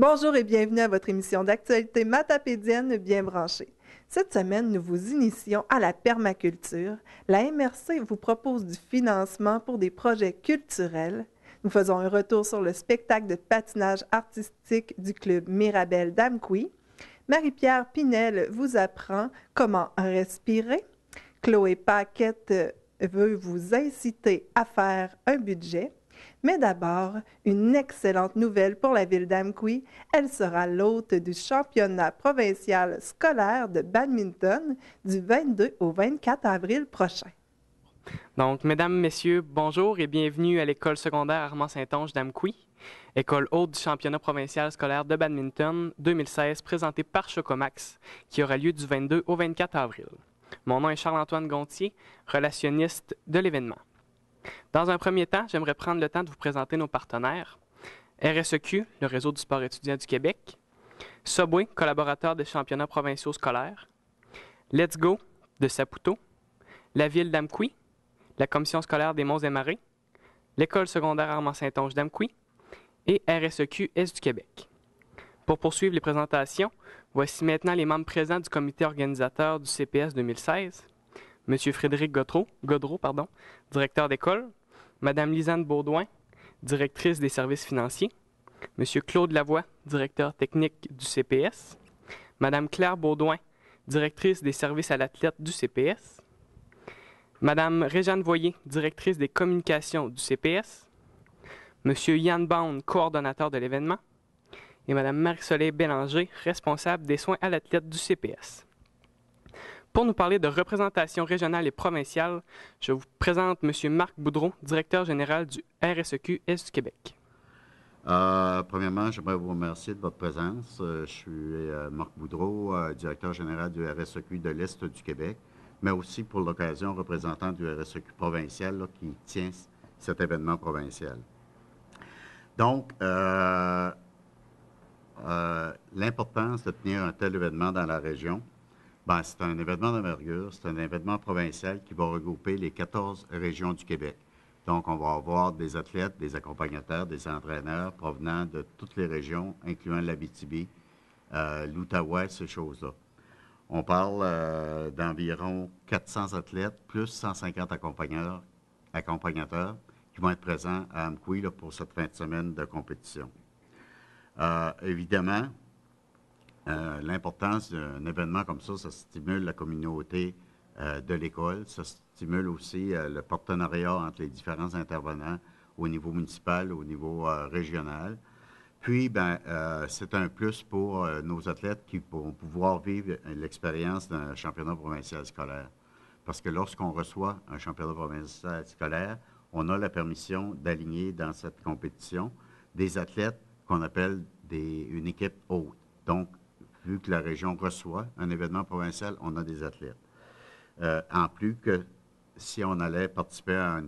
Bonjour et bienvenue à votre émission d'actualité matapédienne bien branchée. Cette semaine, nous vous initions à la permaculture. La MRC vous propose du financement pour des projets culturels. Nous faisons un retour sur le spectacle de patinage artistique du club Mirabel d'Amqui. Marie-Pierre Pinel vous apprend comment respirer. Chloé Paquette veut vous inciter à faire un budget. Mais d'abord, une excellente nouvelle pour la ville d'Amqui. Elle sera l'hôte du championnat provincial scolaire de badminton du 22 au 24 avril prochain. Donc, mesdames, messieurs, bonjour et bienvenue à l'école secondaire Armand-Saint-Onge d'Amqui, école haute du championnat provincial scolaire de badminton 2016 présentée par Chocomax, qui aura lieu du 22 au 24 avril. Mon nom est Charles-Antoine Gontier, relationniste de l'événement. Dans un premier temps, j'aimerais prendre le temps de vous présenter nos partenaires. RSEQ, le réseau du sport étudiant du Québec. Subway, collaborateur des championnats provinciaux scolaires. Let's Go, de Saputo. La ville d'Amqui. La commission scolaire des Monts-et-Marais. L'école secondaire Armand-Saint-Onge d'Amqui. Et RSEQ Est du Québec. Pour poursuivre les présentations, voici maintenant les membres présents du comité organisateur du CPS 2016. M. Frédéric Godreau, directeur d'école, Mme Lisanne Baudouin, directrice des services financiers, M. Claude Lavoie, directeur technique du CPS, Mme Claire Baudouin, directrice des services à l'athlète du CPS, Mme Réjeanne Voyer, directrice des communications du CPS, M. Yann Baun, coordonnateur de l'événement, et Mme Marie-Soleil Bélanger, responsable des soins à l'athlète du CPS. Pour nous parler de représentation régionale et provinciale, je vous présente M. Marc Boudreau, directeur général du RSEQ Est du Québec. Premièrement, j'aimerais vous remercier de votre présence. Je suis Marc Boudreau, directeur général du RSEQ de l'Est du Québec, mais aussi pour l'occasion représentant du RSEQ provincial là, qui tient cet événement provincial. Donc, l'importance de tenir un tel événement dans la région, ben, c'est un événement d'envergure, c'est un événement provincial qui va regrouper les 14 régions du Québec. Donc, on va avoir des athlètes, des accompagnateurs, des entraîneurs provenant de toutes les régions, incluant l'Abitibi, l'Outaouais, ces choses-là. On parle d'environ 400 athlètes, plus 150 accompagnateurs qui vont être présents à Amqui là, pour cette fin de semaine de compétition. Évidemment, l'importance d'un événement comme ça stimule la communauté de l'école, ça stimule aussi le partenariat entre les différents intervenants au niveau municipal, au niveau régional. Puis, c'est un plus pour nos athlètes qui vont pouvoir vivre l'expérience d'un championnat provincial scolaire. Parce que lorsqu'on reçoit un championnat provincial scolaire, on a la permission d'aligner dans cette compétition des athlètes qu'on appelle une équipe haute. Donc, vu que la région reçoit un événement provincial, on a des athlètes. En plus que si on allait participer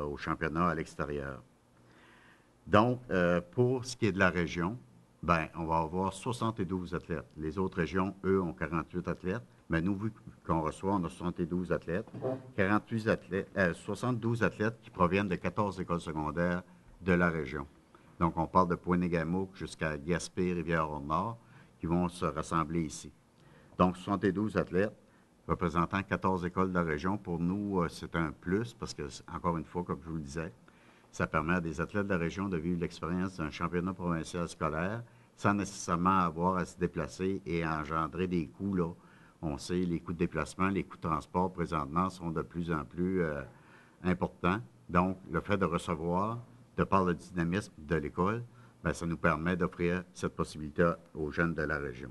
au championnat à l'extérieur. Donc, pour ce qui est de la région, on va avoir 72 athlètes. Les autres régions, eux, ont 48 athlètes. Mais nous, vu qu'on reçoit, on a 72 athlètes. 72 athlètes qui proviennent de 14 écoles secondaires de la région. Donc, on parle de Pointe-Négamouk jusqu'à Gaspé, Rivière-au-Nord, qui vont se rassembler ici. Donc, 72 athlètes représentant 14 écoles de la région. Pour nous, c'est un plus parce que, encore une fois, comme je vous le disais, ça permet à des athlètes de la région de vivre l'expérience d'un championnat provincial scolaire sans nécessairement avoir à se déplacer et à engendrer des coûts. Là. On sait, les coûts de déplacement, les coûts de transport présentement sont de plus en plus importants. Donc, le fait de recevoir, de par le dynamisme de l'école, ça nous permet d'offrir cette possibilité aux jeunes de la région.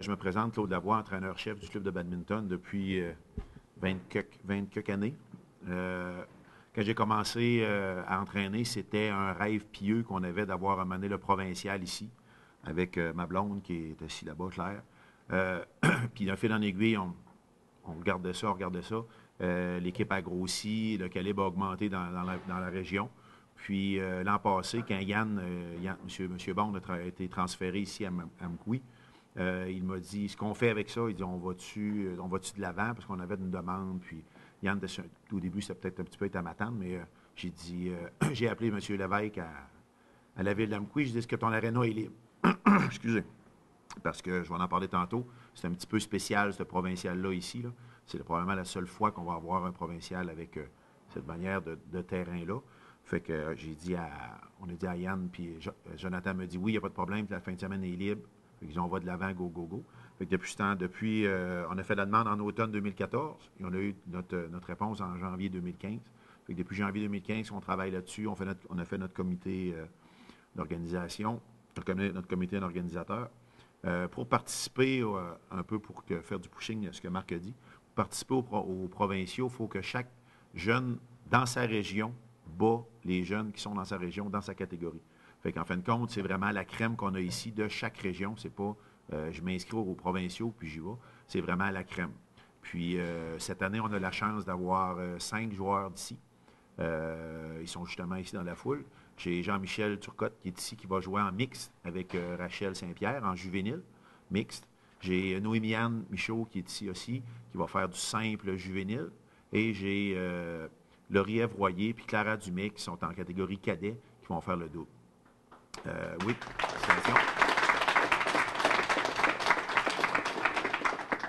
Je me présente, Claude Lavoie, entraîneur-chef du club de badminton depuis 20 quelques années. Quand j'ai commencé à entraîner, c'était un rêve pieux qu'on avait d'avoir amené le provincial ici, avec ma blonde qui est assise là-bas, Claire. Puis d'un fil en aiguille, on regardait ça. L'équipe a grossi, le calibre a augmenté dans la région. Puis l'an passé, quand M. Bond a été transféré ici à Amqui, il m'a dit, ce qu'on fait avec ça, il dit, on va-tu de l'avant, parce qu'on avait une demande, puis Yann, au début, c'était peut-être un petit peu à m'attendre, mais j'ai dit, j'ai appelé M. Lévesque à la ville d'Amqui, j'ai dit, est-ce que ton aréna est libre? excusez, parce que je vais en parler tantôt, c'est un petit peu spécial, ce provincial-là ici. Là. C'est probablement la seule fois qu'on va avoir un provincial avec cette manière de terrain-là. Fait que on a dit à Yann, puis Jonathan me dit oui, il n'y a pas de problème, puis la fin de semaine est libre. Fait qu'ils ont on va de l'avant, go, go, go. Fait que depuis ce temps, on a fait la demande en automne 2014 et on a eu notre réponse en janvier 2015. Fait que depuis janvier 2015, on travaille là-dessus. On a fait notre comité d'organisation, notre comité d'organisateur. Pour participer un peu pour faire du pushing, ce que Marc a dit, pour participer aux provinciaux, il faut que chaque jeune dans sa région bat les jeunes qui sont dans sa région, dans sa catégorie. Fait qu'en fin de compte, c'est vraiment la crème qu'on a ici de chaque région. C'est pas je m'inscris aux provinciaux puis j'y vais. C'est vraiment la crème. Puis cette année, on a la chance d'avoir 5 joueurs d'ici. Ils sont justement ici dans la foule. J'ai Jean-Michel Turcotte qui est ici, qui va jouer en mixte avec Rachel Saint-Pierre, en juvénile, mixte. J'ai Noémie-Anne Michaud qui est ici aussi, qui va faire du simple juvénile. Et j'ai Laurie-Ève Royer et Clara Dumais qui sont en catégorie cadet, qui vont faire le double. Oui, félicitations.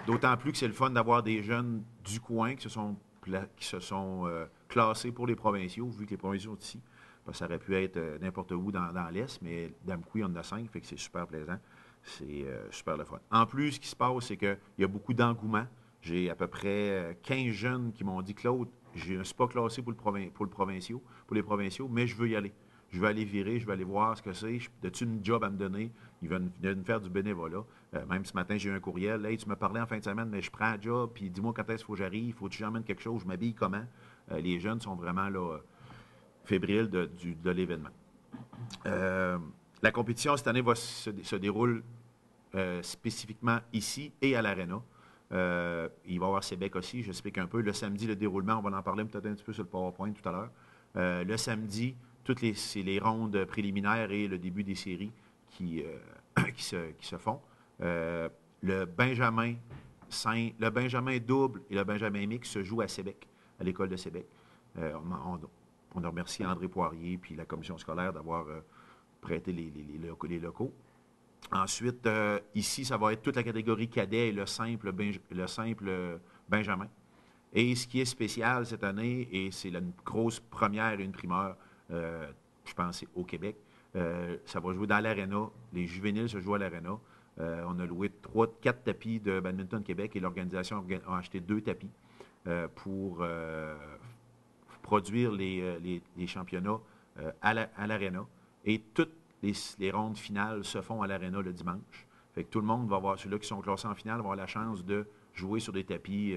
D'autant plus que c'est le fun d'avoir des jeunes du coin qui se sont classés pour les provinciaux, vu que les provinciaux sont ici. Parce que ça aurait pu être n'importe où dans l'Est, mais d'Amqui, on en a 5, fait que c'est super plaisant. C'est super le fun. En plus, ce qui se passe, c'est qu'il y a beaucoup d'engouement. J'ai à peu près 15 jeunes qui m'ont dit, Claude, je ne suis pas classé pour les provinciaux, mais je veux y aller. Je veux aller virer, je veux aller voir ce que c'est. As-tu une job à me donner? Ils veulent me faire du bénévolat. Même ce matin, j'ai eu un courriel. Hey, tu me parlais en fin de semaine, mais je prends un job, puis dis-moi quand est-ce qu'il faut que j'arrive. Faut que j'emmène quelque chose, je m'habille comment? Les jeunes sont vraiment là, fébriles de l'événement. La compétition cette année se déroule spécifiquement ici et à l'Arena. Il va y avoir Sébec aussi, j'explique un peu. Le samedi, le déroulement, on va en parler peut-être un petit peu sur le PowerPoint tout à l'heure. Le samedi, c'est les rondes préliminaires et le début des séries qui se font. Le Benjamin double et le Benjamin mix se jouent à Sébec, à l'école de Sébec. On a remercié André Poirier et la commission scolaire d'avoir prêté les locaux. Ensuite, ici, ça va être toute la catégorie cadet et le simple Benjamin. Et ce qui est spécial cette année, et c'est une grosse première et une primeur, je pense, au Québec, ça va jouer dans l'Arena. Les juvéniles se jouent à l'Arena. On a loué 4 tapis de Badminton Québec et l'organisation a acheté 2 tapis pour produire les championnats à l'Arena. Et toutes les rondes finales se font à l'Arena le dimanche. Fait que tout le monde va avoir, ceux-là qui sont classés en finale, vont avoir la chance de jouer sur des tapis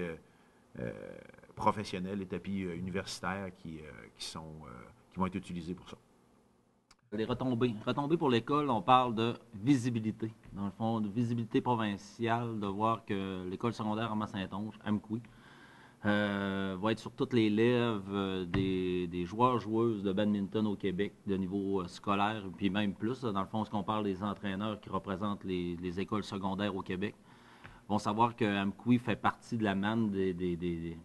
professionnels, des tapis universitaires qui vont être utilisés pour ça. Les retombées. Retombées pour l'école, on parle de visibilité. Dans le fond, de visibilité provinciale, de voir que l'école secondaire Armand-Saint-Onge, Amqui, va être sur toutes les lèvres des joueurs-joueuses de badminton au Québec, de niveau scolaire, puis même plus. Dans le fond, ce qu'on parle des entraîneurs qui représentent les écoles secondaires au Québec, vont savoir que Amqui fait partie de la manne des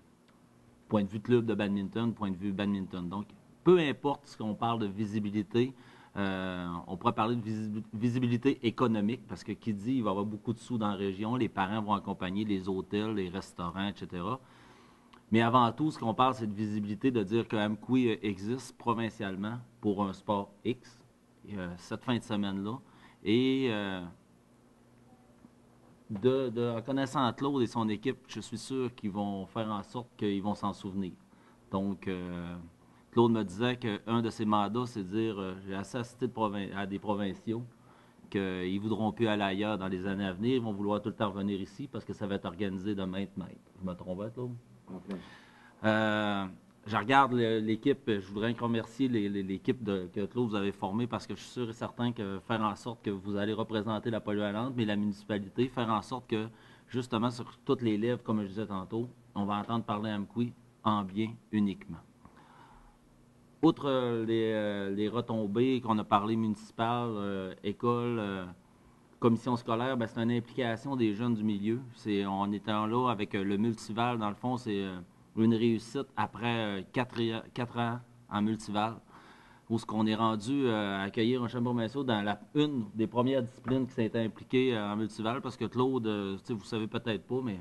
point de vue club de badminton, point de vue badminton. Donc, peu importe ce qu'on parle de visibilité, on pourrait parler de visibilité économique, parce que qui dit il va y avoir beaucoup de sous dans la région, les parents vont accompagner les hôtels, les restaurants, etc. Mais avant tout, ce qu'on parle, c'est de visibilité, de dire que Amqui existe provincialement pour un sport X, cette fin de semaine-là. Et en connaissant Claude et son équipe, je suis sûr qu'ils vont faire en sorte qu'ils vont s'en souvenir. Donc, Claude me disait qu'un de ses mandats, c'est de dire j'ai assez assisté à des provinciaux qu'ils ne voudront plus aller ailleurs dans les années à venir. Ils vont vouloir tout le temps revenir ici parce que ça va être organisé de main de maître. Je me trompe, Claude? Je regarde l'équipe, je voudrais remercier l'équipe que Claude vous avez formée parce que je suis sûr et certain que faire en sorte que vous allez représenter la polyvalente, mais la municipalité, faire en sorte que, justement, sur toutes les lèvres, comme je disais tantôt, on va entendre parler Amqui en bien uniquement. Outre les retombées qu'on a parlé municipales, école, commission scolaire, ben, c'est une implication des jeunes du milieu. On est là avec le multival, dans le fond, c'est une réussite après 4 ans en multival. où ce qu'on est rendu à accueillir un champion provincial dans une des premières disciplines qui s'est impliquée en multival, parce que Claude, vous savez peut-être pas, mais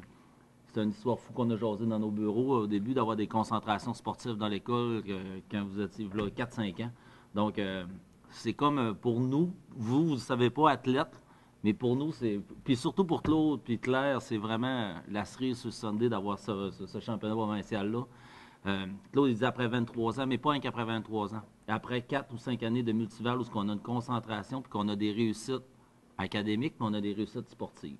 c'est une histoire fou qu'on a jasé dans nos bureaux au début, d'avoir des concentrations sportives dans l'école quand vous étiez là, 4-5 ans. Donc, c'est comme pour nous, vous ne savez pas athlète, mais pour nous, c'est. Puis surtout pour Claude puis Claire, c'est vraiment la cerise sur le sundae d'avoir ce championnat provincial-là. Claude, il dit après 23 ans, mais pas qu'après 23 ans. Après 4 ou 5 années de multival où on a une concentration puis qu'on a des réussites académiques, mais on a des réussites sportives.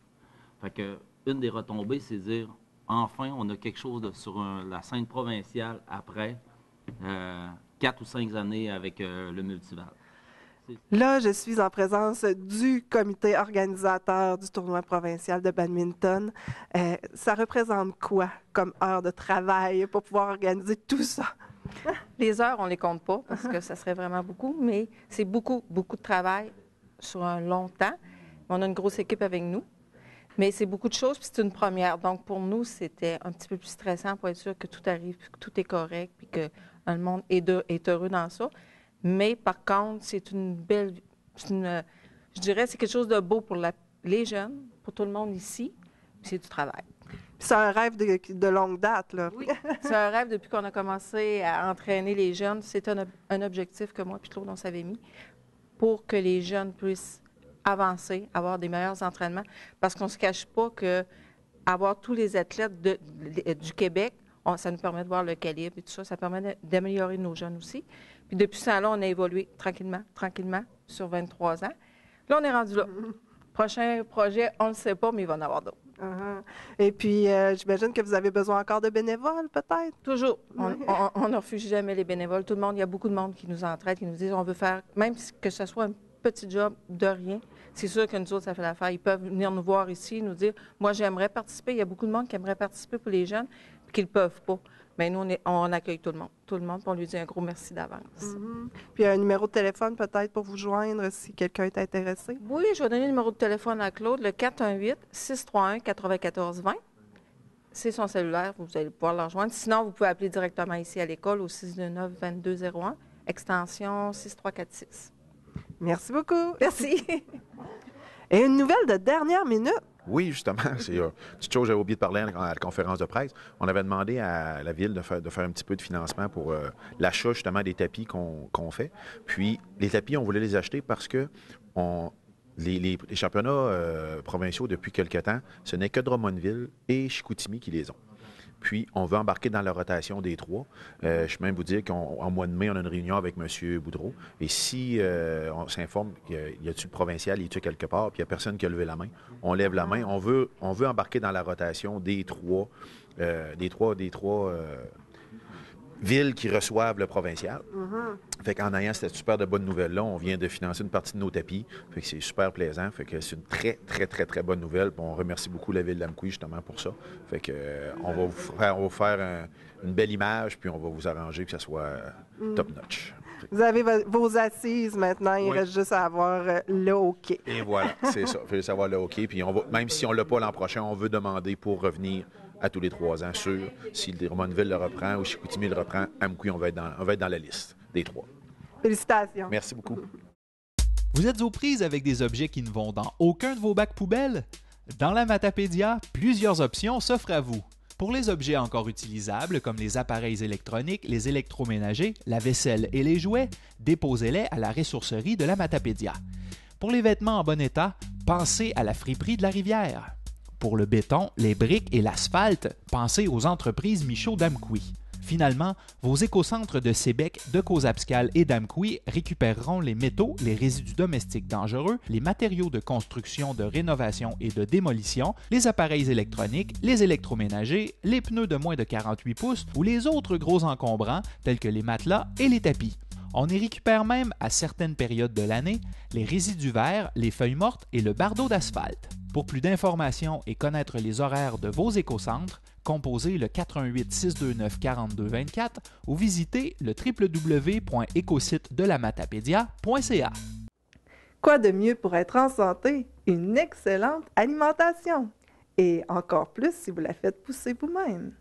Fait que une des retombées, c'est de dire enfin, on a quelque chose sur la scène provinciale après 4 ou 5 années avec le multival. Là, je suis en présence du comité organisateur du tournoi provincial de badminton. Ça représente quoi comme heure de travail pour pouvoir organiser tout ça? Les heures, on ne les compte pas parce que ça serait vraiment beaucoup, mais c'est beaucoup, beaucoup de travail sur un long temps. On a une grosse équipe avec nous, mais c'est beaucoup de choses, puis c'est une première. Donc, pour nous, c'était un petit peu plus stressant pour être sûr que tout arrive, puis que tout est correct, puis que le monde est heureux dans ça. Mais par contre, c'est une belle, je dirais, c'est quelque chose de beau pour les jeunes, pour tout le monde ici, puis c'est du travail. C'est un rêve de longue date, là. Oui, c'est un rêve depuis qu'on a commencé à entraîner les jeunes. C'est un objectif que moi et Claude, on s'avait mis pour que les jeunes puissent avancer, avoir des meilleurs entraînements, parce qu'on ne se cache pas que avoir tous les athlètes du Québec, ça nous permet de voir le calibre et tout ça, ça permet d'améliorer nos jeunes aussi. Puis depuis ça, là, on a évolué tranquillement, sur 23 ans. Là, on est rendu là. Prochain projet, on ne le sait pas, mais il va en avoir d'autres. Et puis, j'imagine que vous avez besoin encore de bénévoles, peut-être? Toujours. On ne refuse jamais les bénévoles. Tout le monde, il y a beaucoup de monde qui nous entraide, qui nous disent on veut faire, même que ce soit un petit job de rien, c'est sûr que nous autres, ça fait l'affaire. Ils peuvent venir nous voir ici, nous dire moi, j'aimerais participer. Il y a beaucoup de monde qui aimerait participer pour les jeunes, puis qui ne le peuvent pas. Mais nous, on accueille tout le monde. Tout le monde, puis on lui dit un gros merci d'avance. Puis un numéro de téléphone peut-être pour vous joindre si quelqu'un est intéressé? Oui, je vais donner le numéro de téléphone à Claude, le 418-631-9420. C'est son cellulaire, vous allez pouvoir le rejoindre. Sinon, vous pouvez appeler directement ici à l'école au 629-2201, extension 6346. Merci beaucoup. Merci. Et une nouvelle de dernière minute. Oui, justement, c'est une petite chose que j'avais oublié de parler à la conférence de presse. On avait demandé à la Ville de faire un petit peu de financement pour l'achat, justement, des tapis qu'on fait. Puis, les tapis, on voulait les acheter parce que les championnats provinciaux, depuis quelque temps, ce n'est que Drummondville et Chicoutimi qui les ont. Puis, on veut embarquer dans la rotation des trois. Je peux même vous dire qu'en mois de mai, on a une réunion avec M. Boudreau. Et si on s'informe qu'il y a-tu le provincial, il y a-tu quelque part, puis il n'y a personne qui a levé la main, on lève la main. On veut embarquer dans la rotation des trois villes qui reçoivent le provincial. Fait qu'en ayant cette super de bonne nouvelle-là, on vient de financer une partie de nos tapis. Fait que c'est super plaisant. Fait que c'est une très, très, très, très bonne nouvelle. Puis on remercie beaucoup la Ville d'Amqui justement pour ça. Fait que on va vous faire une belle image, puis on va vous arranger que ça soit top-notch. Vous avez vos assises maintenant. Il reste juste à avoir le hockey. Et voilà, c'est ça. Il faut juste avoir le hockey. Puis même si on ne l'a pas l'an prochain, on veut demander pour revenir à tous les 3 ans, sûr. Si Drummondville le reprend ou Chicoutimi le reprend, Amqui, on va être dans la liste des 3. Félicitations. Merci beaucoup. Vous êtes aux prises avec des objets qui ne vont dans aucun de vos bacs poubelles? Dans la Matapédia, plusieurs options s'offrent à vous. Pour les objets encore utilisables, comme les appareils électroniques, les électroménagers, la vaisselle et les jouets, déposez-les à la ressourcerie de la Matapédia. Pour les vêtements en bon état, pensez à la friperie de la Rivière. Pour le béton, les briques et l'asphalte, pensez aux entreprises Michaud d'Amqui. Finalement, vos écocentres de Sébec, de Cozapscal et d'Amqui récupéreront les métaux, les résidus domestiques dangereux, les matériaux de construction, de rénovation et de démolition, les appareils électroniques, les électroménagers, les pneus de moins de 48 pouces ou les autres gros encombrants tels que les matelas et les tapis. On y récupère même, à certaines périodes de l'année, les résidus verts, les feuilles mortes et le bardeau d'asphalte. Pour plus d'informations et connaître les horaires de vos écocentres, composez le 418-629-4224 ou visitez le www.ecositedelamatapédia.ca. Quoi de mieux pour être en santé? Une excellente alimentation. Et encore plus si vous la faites pousser vous-même.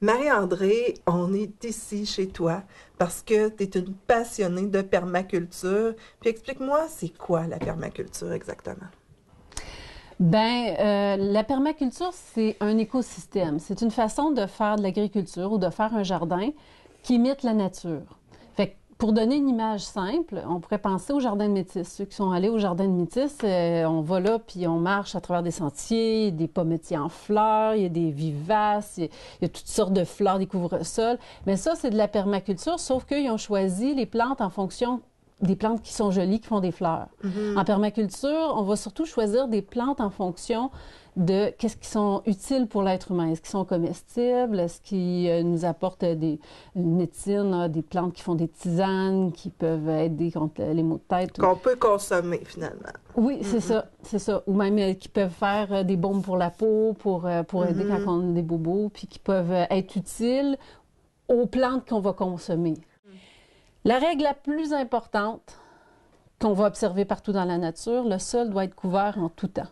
Marie-André, on est ici chez toi parce que tu es une passionnée de permaculture. Puis explique-moi, c'est quoi la permaculture exactement? La permaculture, c'est un écosystème. C'est une façon de faire de l'agriculture ou de faire un jardin qui imite la nature. Fait que pour donner une image simple, on pourrait penser au jardin de Métis. Ceux qui sont allés au jardin de Métis, on va là puis on marche à travers des sentiers, il y a des pommettiers en fleurs, il y a des vivaces, il y a toutes sortes de fleurs, des couvre-sols. Mais ça, c'est de la permaculture, sauf qu'ils ont choisi les plantes en fonction des plantes qui sont jolies, qui font des fleurs. En permaculture, on va surtout choisir des plantes en fonction de qu'est-ce qui sont utiles pour l'être humain. Est-ce qu'ils sont comestibles? Est-ce qu'ils nous apportent une médecine, des plantes qui font des tisanes, qui peuvent aider contre les maux de tête? Qu'on peut consommer, finalement. Oui, c'est ça. Ou même qui peuvent faire des baumes pour la peau, pour aider quand on a des bobos, puis qui peuvent être utiles aux plantes qu'on va consommer. La règle la plus importante qu'on va observer partout dans la nature, le sol doit être couvert en tout temps.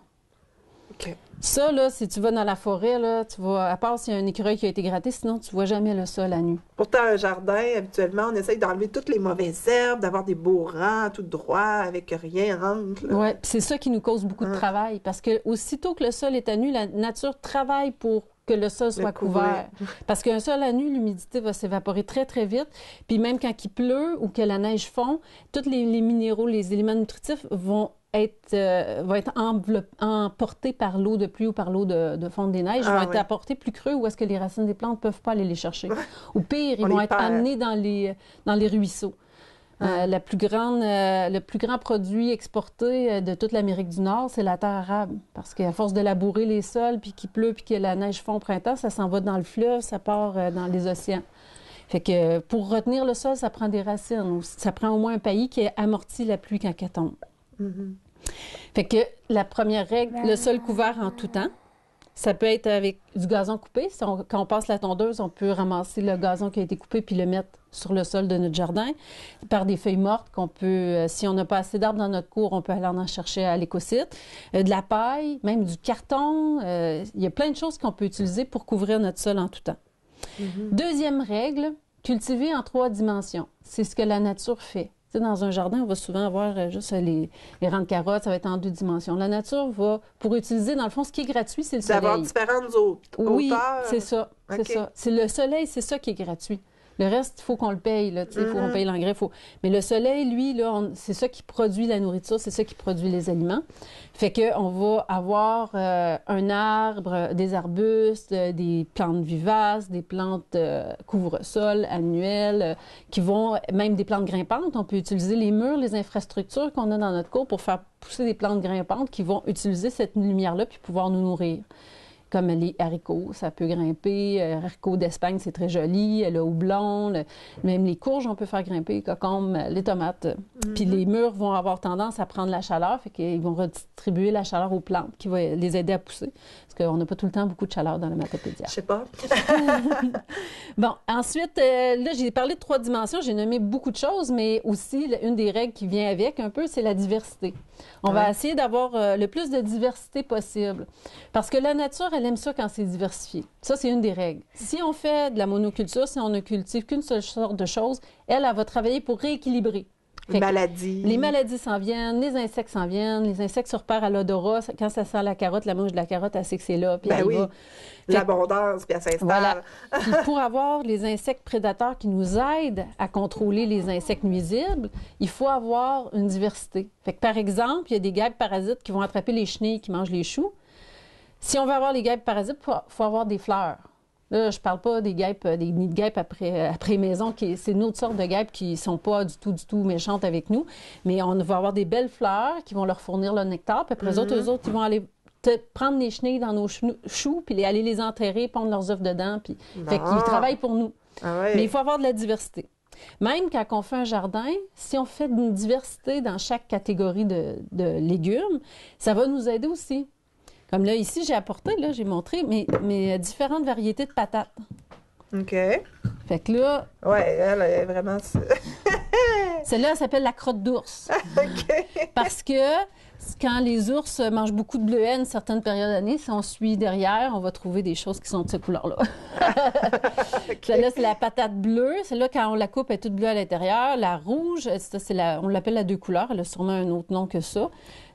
OK. Ça, là, si tu vas dans la forêt, là, tu vas, à part s'il y a un écureuil qui a été gratté, sinon tu ne vois jamais le sol à nu. Pourtant, un jardin, habituellement, on essaye d'enlever toutes les mauvaises herbes, d'avoir des beaux rangs tout droit, avec rien rentre. Oui, c'est ça qui nous cause beaucoup de travail, parce que aussitôt que le sol est à nu, la nature travaille pour que le sol soit couvert. Parce qu'un sol à nu, l'humidité va s'évaporer très, très vite. Puis même quand il pleut ou que la neige fond, tous les minéraux, les éléments nutritifs vont être emportés par l'eau de pluie ou par l'eau de fonte des neiges, vont être apportés plus creux où est-ce que les racines des plantes ne peuvent pas aller les chercher. Ou pire, ils vont être amenés dans les ruisseaux. Le plus grand produit exporté de toute l'Amérique du Nord, c'est la terre arable. Parce qu'à force de labourer les sols, puis qu'il pleut, puis que la neige fond au printemps, ça s'en va dans le fleuve, ça part dans les océans. Fait que pour retenir le sol, ça prend des racines. Ça prend au moins un pays qui amortit la pluie quand elle tombe. Fait que la première règle, le sol couvert en tout temps. Ça peut être avec du gazon coupé. Quand on passe la tondeuse, on peut ramasser le gazon qui a été coupé puis le mettre sur le sol de notre jardin. Par des feuilles mortes qu'on peut, si on n'a pas assez d'arbres dans notre cour, on peut aller en chercher à l'écosite. De la paille, même du carton. Il y a plein de choses qu'on peut utiliser pour couvrir notre sol en tout temps. Deuxième règle, cultiver en 3 dimensions. C'est ce que la nature fait. Dans un jardin, on va souvent avoir juste les rangs de carottes, ça va être en 2 dimensions. La nature va, pour utiliser, dans le fond, ce qui est gratuit, c'est le soleil. D'avoir différentes hauteurs. Oui, c'est ça. C'est ça. C'est le soleil, c'est ça qui est gratuit. Le reste, il faut qu'on le paye, là, il faut qu'on paye l'engrais. Mais le soleil, lui, là, c'est ça qui produit la nourriture, c'est ça qui produit les aliments. Fait qu'on va avoir un arbre, des arbustes, des plantes vivaces, des plantes couvre-sol annuelles, qui vont, même des plantes grimpantes. On peut utiliser les murs, les infrastructures qu'on a dans notre cour pour faire pousser des plantes grimpantes qui vont utiliser cette lumière-là puis pouvoir nous nourrir. Comme les haricots, ça peut grimper. Haricots d'Espagne, c'est très joli. Le houblon, même les courges, on peut faire grimper, les cocombes, les tomates. Puis les murs vont avoir tendance à prendre la chaleur, fait qu'ils vont redistribuer la chaleur aux plantes, qui va les aider à pousser. Parce qu'on n'a pas tout le temps beaucoup de chaleur dans la Matapédia. Je sais pas. Bon, ensuite, là, j'ai parlé de 3 dimensions, j'ai nommé beaucoup de choses, mais aussi, une des règles qui vient avec un peu, c'est la diversité. On va essayer d'avoir le plus de diversité possible. Parce que la nature, elle aime ça quand c'est diversifié. Ça, c'est une des règles. Si on fait de la monoculture, si on ne cultive qu'une seule sorte de choses, elle va travailler pour rééquilibrer. Les maladies. Les maladies s'en viennent, les insectes s'en viennent, les insectes se repèrent à l'odorat. Quand ça sent la carotte, la mouche de la carotte, elle sait que c'est là, puis elle va. L'abondance, puis elle s'installe. Voilà. Puis pour avoir les insectes prédateurs qui nous aident à contrôler les insectes nuisibles, il faut avoir une diversité. Fait que, par exemple, il y a des guêpes parasites qui vont attraper les chenilles qui mangent les choux. Si on veut avoir les guêpes parasites, il faut avoir des fleurs. Là, je parle pas des guêpes, des nids de guêpes après maison, c'est une autre sorte de guêpes qui ne sont pas du tout méchantes avec nous, mais on va avoir des belles fleurs qui vont leur fournir le nectar, puis après eux autres, ils vont aller prendre les chenilles dans nos choux, puis aller les enterrer, pondre leurs œufs dedans, puis fait qu'ils travaillent pour nous. Mais il faut avoir de la diversité. Même quand on fait un jardin, si on fait une diversité dans chaque catégorie de légumes, ça va nous aider aussi. Comme là, ici, j'ai apporté, là, j'ai montré mes différentes variétés de patates. OK. Fait que là... Oui, elle est vraiment... Celle-là, elle s'appelle la crotte d'ours. OK. Parce que Quand les ours mangent beaucoup de bleuets à une certaine période d'année, si on suit derrière, on va trouver des choses qui sont de cette couleur-là. Celle-là, c'est la patate bleue. Celle-là, quand on la coupe, elle est toute bleue à l'intérieur. La rouge, on l'appelle la 2 couleurs. Elle a sûrement un autre nom que ça.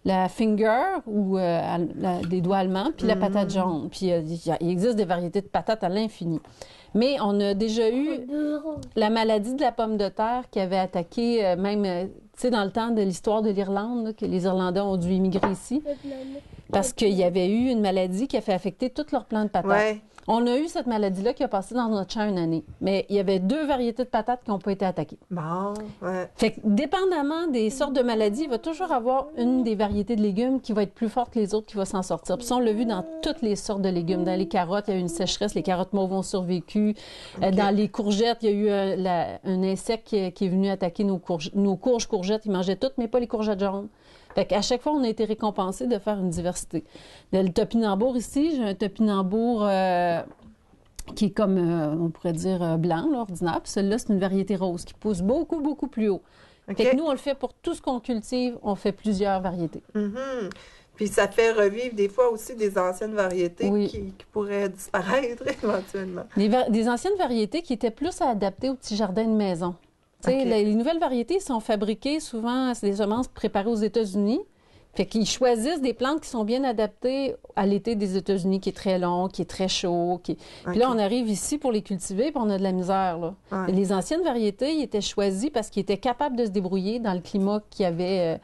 La finger, ou des doigts allemands, puis la patate jaune. Puis il existe des variétés de patates à l'infini. Mais on a déjà eu la maladie de la pomme de terre qui avait attaqué même, tu sais, dans le temps de l'histoire de l'Irlande, là, que les Irlandais ont dû immigrer ici, parce qu'il y avait eu une maladie qui a fait affecter tous leurs plants de patates. Ouais. On a eu cette maladie-là qui a passé dans notre champ une année. Mais il y avait 2 variétés de patates qui n'ont pas été attaquées. Bon, ouais. Fait que, dépendamment des sortes de maladies, il va toujours avoir une des variétés de légumes qui va être plus forte que les autres qui va s'en sortir. Puis ça, on l'a vu dans toutes les sortes de légumes. Dans les carottes, il y a eu une sécheresse. Les carottes mauves ont survécu. Okay. Dans les courgettes, il y a eu un insecte qui est venu attaquer nos courges courgettes. Ils mangeaient toutes, mais pas les courgettes jaunes. Fait qu'à chaque fois, on a été récompensés de faire une diversité. Le topinambour ici, j'ai un topinambour qui est comme, on pourrait dire, blanc, là, ordinaire. Puis celui-là, c'est une variété rose qui pousse beaucoup, beaucoup plus haut. Okay. Fait que nous, on le fait pour tout ce qu'on cultive, on fait plusieurs variétés. Mm-hmm. Puis ça fait revivre des fois aussi des anciennes variétés qui pourraient disparaître éventuellement. Des anciennes variétés qui étaient plus adaptées aux petits jardins de maison. Okay. Les nouvelles variétés sont fabriquées souvent, c'est des semences préparées aux États-Unis. Fait qu'ils choisissent des plantes qui sont bien adaptées à l'été des États-Unis, qui est très long, qui est très chaud. Puis là, on arrive ici pour les cultiver, puis on a de la misère, là. Ouais. Les anciennes variétés, ils étaient choisis parce qu'ils étaient capables de se débrouiller dans le climat qu'il y avait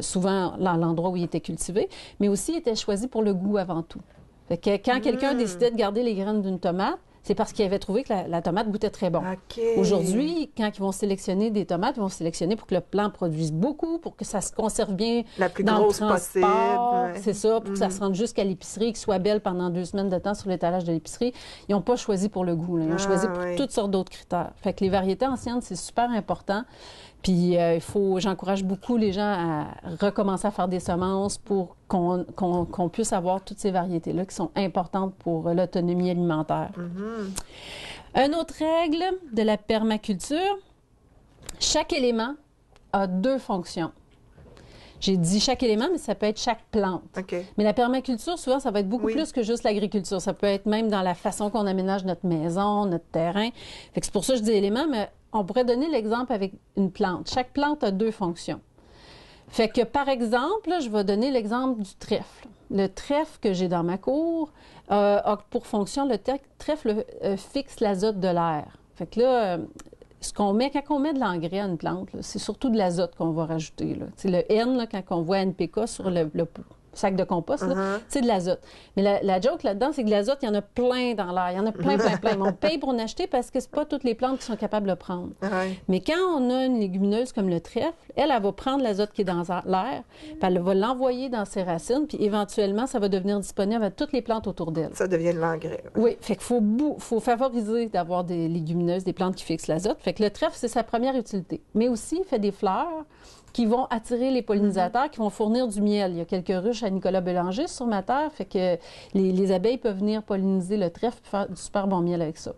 souvent dans l'endroit où ils étaient cultivés, mais aussi ils étaient choisis pour le goût avant tout. Fait que quand quelqu'un décidait de garder les graines d'une tomate, c'est parce qu'ils avaient trouvé que la tomate goûtait très bon. Okay. Aujourd'hui, quand ils vont sélectionner des tomates, ils vont sélectionner pour que le plant produise beaucoup, pour que ça se conserve bien la plus dans grosse le transport. Possible. Ouais. C'est ça, pour que ça se rende jusqu'à l'épicerie, qu'il soit belle pendant 2 semaines de temps sur l'étalage de l'épicerie. Ils n'ont pas choisi pour le goût. Là. Ils ont choisi pour toutes sortes d'autres critères. Fait que les variétés anciennes, c'est super important. Puis j'encourage beaucoup les gens à recommencer à faire des semences pour qu'on puisse avoir toutes ces variétés-là qui sont importantes pour l'autonomie alimentaire. Mm-hmm. Une autre règle de la permaculture, chaque élément a 2 fonctions. J'ai dit chaque élément, mais ça peut être chaque plante. Okay. Mais la permaculture, souvent, ça va être beaucoup plus que juste l'agriculture. Ça peut être même dans la façon qu'on aménage notre maison, notre terrain. Fait que c'est pour ça que je dis élément, mais on pourrait donner l'exemple avec une plante. Chaque plante a 2 fonctions. Fait que, par exemple, là, je vais donner l'exemple du trèfle. Le trèfle que j'ai dans ma cour a pour fonction, le trèfle fixe l'azote de l'air. Fait que là, quand on met de l'engrais à une plante, c'est surtout de l'azote qu'on va rajouter. Là. Le N, là, quand on voit NPK sur le sac de compost, c'est de l'azote. Mais la joke là-dedans, c'est que l'azote, il y en a plein dans l'air. Il y en a plein. On paye pour en acheter parce que c'est pas toutes les plantes qui sont capables de le prendre. Mais quand on a une légumineuse comme le trèfle, elle va prendre l'azote qui est dans l'air, puis elle va l'envoyer dans ses racines, puis éventuellement, ça va devenir disponible à toutes les plantes autour d'elle. Ça devient de l'engrais. Oui, fait qu'il faut favoriser d'avoir des légumineuses, des plantes qui fixent l'azote. Fait que le trèfle, c'est sa première utilité. Mais aussi, il fait des fleurs qui vont attirer les pollinisateurs, qui vont fournir du miel. Il y a quelques ruches à Nicolas Bélanger sur ma terre, fait que les abeilles peuvent venir polliniser le trèfle et faire du super bon miel avec ça.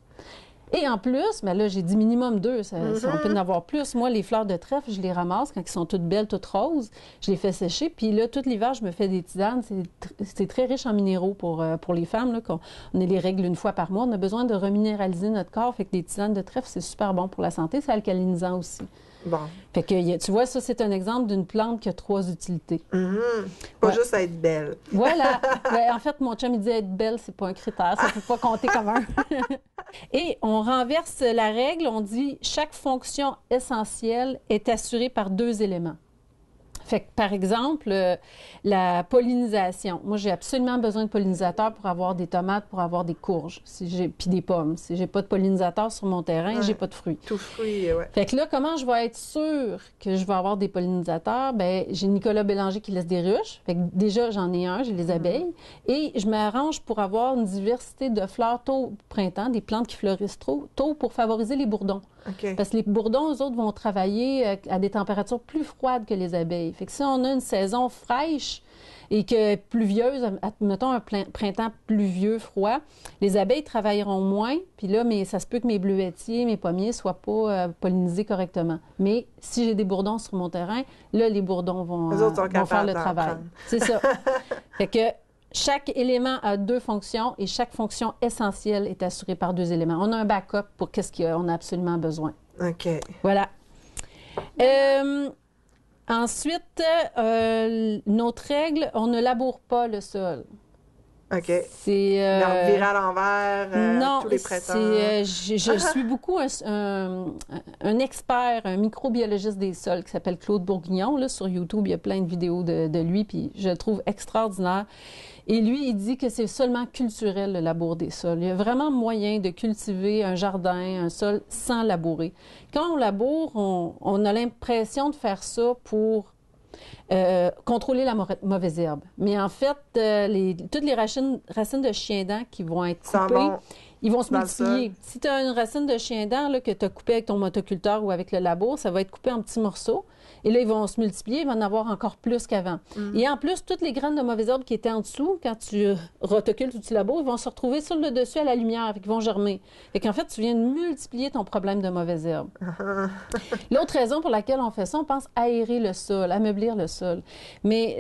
Et en plus, mais là, j'ai dit minimum 2, si on peut en avoir plus. Moi, les fleurs de trèfle, je les ramasse quand elles sont toutes belles, toutes roses. Je les fais sécher, puis là, tout l'hiver, je me fais des tisanes. C'est très riche en minéraux pour les femmes. Là, on a les règles une fois par mois. On a besoin de reminéraliser notre corps, fait que des tisanes de trèfle, c'est super bon pour la santé. C'est alcalinisant aussi. Bon. Fait que, tu vois, ça, c'est un exemple d'une plante qui a 3 utilités. Pas juste à être belle. Voilà. En fait, mon chum, il dit être belle, c'est pas un critère. Ça ne peut pas compter comme un. Et on renverse la règle. On dit chaque fonction essentielle est assurée par 2 éléments. Fait que, par exemple, la pollinisation. Moi, j'ai absolument besoin de pollinisateurs pour avoir des tomates, pour avoir des courges, puis des pommes. Si j'ai pas de pollinisateur sur mon terrain, j'ai pas de fruits. Tout fruit, oui. Fait que là, comment je vais être sûre que je vais avoir des pollinisateurs? Bien, j'ai Nicolas Bélanger qui laisse des ruches. Fait que déjà, j'en ai un, j'ai les abeilles. Et je m'arrange pour avoir une diversité de fleurs tôt au printemps, des plantes qui fleurissent tôt pour favoriser les bourdons. Okay. Parce que les bourdons, eux autres, vont travailler à des températures plus froides que les abeilles. Fait que si on a une saison fraîche, et que pluvieuse, mettons un printemps pluvieux, froid, les abeilles travailleront moins, puis là, ça se peut que mes bleuetiers, mes pommiers ne soient pas pollinisés correctement. Mais si j'ai des bourdons sur mon terrain, là, les bourdons vont faire le travail. C'est ça. Fait que chaque élément a 2 fonctions et chaque fonction essentielle est assurée par 2 éléments. On a un backup pour qu'est-ce qu'on a absolument besoin. OK. Voilà. Ensuite, notre règle, on ne laboure pas le sol. OK. C'est virer à l'envers tous les printemps. Je suis beaucoup un expert, un microbiologiste des sols qui s'appelle Claude Bourguignon. Là, sur YouTube, il y a plein de vidéos de lui, puis je le trouve extraordinaire. Et lui, il dit que c'est seulement culturel, le labour des sols. Il y a vraiment moyen de cultiver un jardin, un sol, sans labourer. Quand on laboure, on a l'impression de faire ça pour contrôler la mauvaise herbe. Mais en fait, toutes les racines de chien-dent qui vont être coupées, ils vont se multiplier. Si tu as une racine de chien-dent que tu as coupée avec ton motoculteur ou avec le labour, ça va être coupé en petits morceaux. Et là, ils vont se multiplier, il va en avoir encore plus qu'avant. Et en plus, toutes les graines de mauvaises herbes qui étaient en dessous, quand tu rotocultes ou tu laboures, ils vont se retrouver sur le dessus à la lumière, et ils vont germer. Fait qu'en fait, tu viens de multiplier ton problème de mauvaises herbes. L'autre raison pour laquelle on fait ça, on pense aérer le sol, ameublir le sol. Mais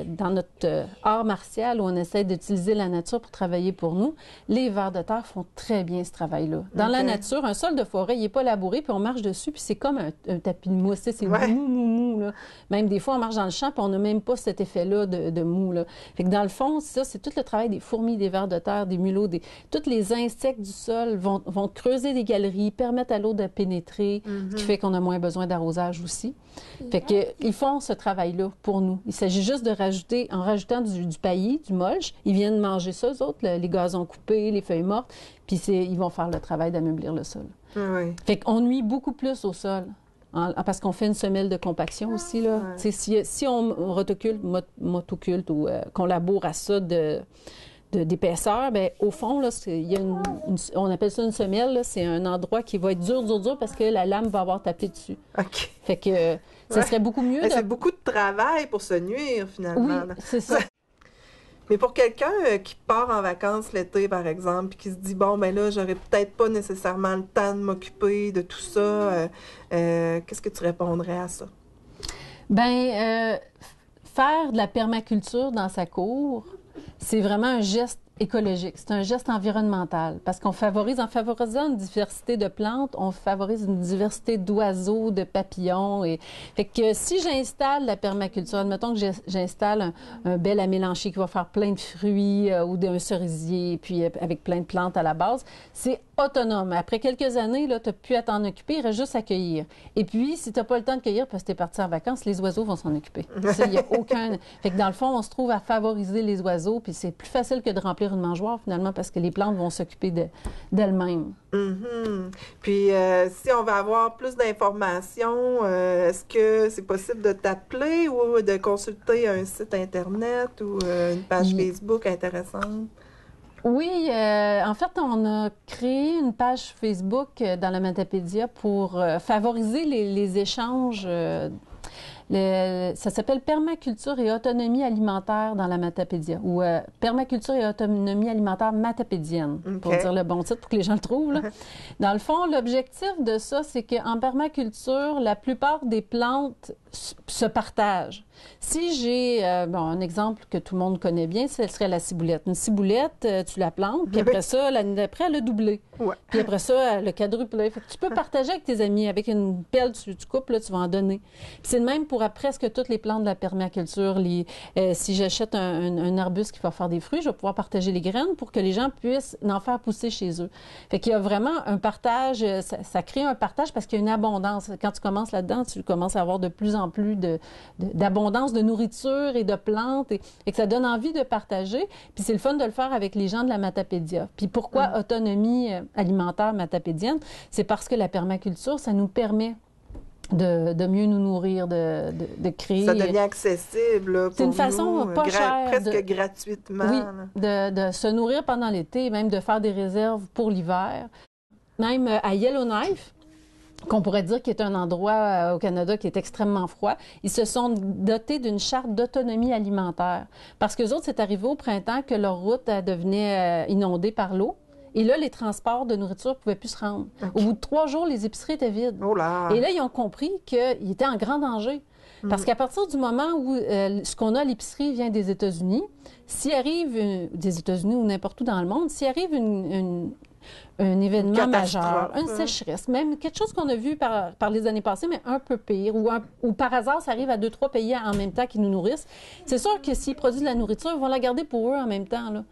dans notre art martial, où on essaie d'utiliser la nature pour travailler pour nous, les vers de terre font très bien ce travail-là. Dans la nature, un sol de forêt, il n'est pas labouré, puis on marche dessus, puis c'est comme un tapis de mousse. C'est mou, là. Même des fois, on marche dans le champ, puis on n'a même pas cet effet-là de mou, là. Fait que dans le fond, ça, c'est tout le travail des fourmis, des vers de terre, des mulots, tous les insectes du sol vont creuser des galeries, permettre à l'eau de pénétrer, ce qui fait qu'on a moins besoin d'arrosage aussi. Fait que ils font ce travail-là pour nous. Il s'agit juste de rajouter, en rajoutant du paillis, du mulch, ils viennent manger ça, eux autres, les gazons coupés, les feuilles mortes, puis ils vont faire le travail d'ameublir le sol. Fait qu'on nuit beaucoup plus au sol. Parce qu'on fait une semelle de compaction aussi, là. Si on rotoculte, motoculte ou qu'on laboure à ça d'épaisseur, bien, au fond, là, il y a on appelle ça une semelle, c'est un endroit qui va être dur parce que la lame va avoir tapé dessus. OK. Fait que ça serait beaucoup mieux. C'est beaucoup de travail pour se nuire, finalement. Oui, c'est ça. Mais pour quelqu'un qui part en vacances l'été, par exemple, puis qui se dit, bon, ben là, j'aurais peut-être pas nécessairement le temps de m'occuper de tout ça, qu'est-ce que tu répondrais à ça? Bien, faire de la permaculture dans sa cour, c'est vraiment un geste écologique, c'est un geste environnemental, parce en favorisant une diversité de plantes, on favorise une diversité d'oiseaux, de papillons. Fait que si j'installe la permaculture, admettons que j'installe un bel amélanchier qui va faire plein de fruits ou d'un cerisier, puis avec plein de plantes à la base, c'est autonome. Après quelques années, tu n'as plus à t'en occuper, il reste juste à cueillir. Et puis, si tu n'as pas le temps de cueillir parce que tu es parti en vacances, les oiseaux vont s'en occuper. Ça, il n'y a aucun... Fait que dans le fond, on se trouve à favoriser les oiseaux, puis c'est plus facile que de remplir une mangeoire, finalement, parce que les plantes vont s'occuper d'elles-mêmes. Puis, si on veut avoir plus d'informations, est-ce que c'est possible de t'appeler ou de consulter un site Internet ou une page Facebook intéressante? Oui, en fait, on a créé une page Facebook dans la Matapédia pour favoriser les échanges. Ça s'appelle Permaculture et autonomie alimentaire dans la Matapédia, ou Permaculture et autonomie alimentaire matapédienne, pour dire le bon titre, pour que les gens le trouvent, là. Dans le fond, l'objectif de ça, c'est qu'en permaculture, la plupart des plantes se partagent. Si j'ai, un exemple que tout le monde connaît bien, ce serait la ciboulette. Une ciboulette, tu la plantes, puis après ça, l'année d'après, elle a doublé. Puis après ça, elle a quadruplé. Fait que tu peux partager avec tes amis. Avec une pelle, tu coupes, là, tu vas en donner. Puis c'est le même pour presque toutes les plantes de la permaculture. Si j'achète un arbuste qui va faire des fruits, je vais pouvoir partager les graines pour que les gens puissent en faire pousser chez eux. Fait qu'il y a vraiment un partage, ça crée un partage parce qu'il y a une abondance. Quand tu commences là-dedans, tu commences à avoir de plus en plus d'abondance de nourriture et de plantes et que ça donne envie de partager. Puis c'est le fun de le faire avec les gens de la Matapédia. Puis pourquoi autonomie alimentaire matapédienne? C'est parce que la permaculture, ça nous permet de mieux nous nourrir, de créer... Ça devient accessible c'est une façon pas chère. Presque gratuitement. Oui, de se nourrir pendant l'été, même de faire des réserves pour l'hiver. Même à Yellowknife, qu'on pourrait dire qui est un endroit au Canada qui est extrêmement froid, ils se sont dotés d'une charte d'autonomie alimentaire. Parce qu'eux autres, c'est arrivé au printemps que leur route devenait inondée par l'eau. Et là, les transports de nourriture ne pouvaient plus se rendre. Okay. Au bout de 3 jours, les épiceries étaient vides. Oh là! Et là, ils ont compris qu'ils étaient en grand danger. Parce qu'à partir du moment où ce qu'on a à l'épicerie vient des États-Unis, s'il arrive, des États-Unis ou n'importe où dans le monde, s'il arrive un événement majeur, une sécheresse, même quelque chose qu'on a vu par les années passées, mais un peu pire, ou par hasard, ça arrive à 2-3 pays en même temps qui nous nourrissent. C'est sûr que s'ils produisent de la nourriture, ils vont la garder pour eux en même temps, là,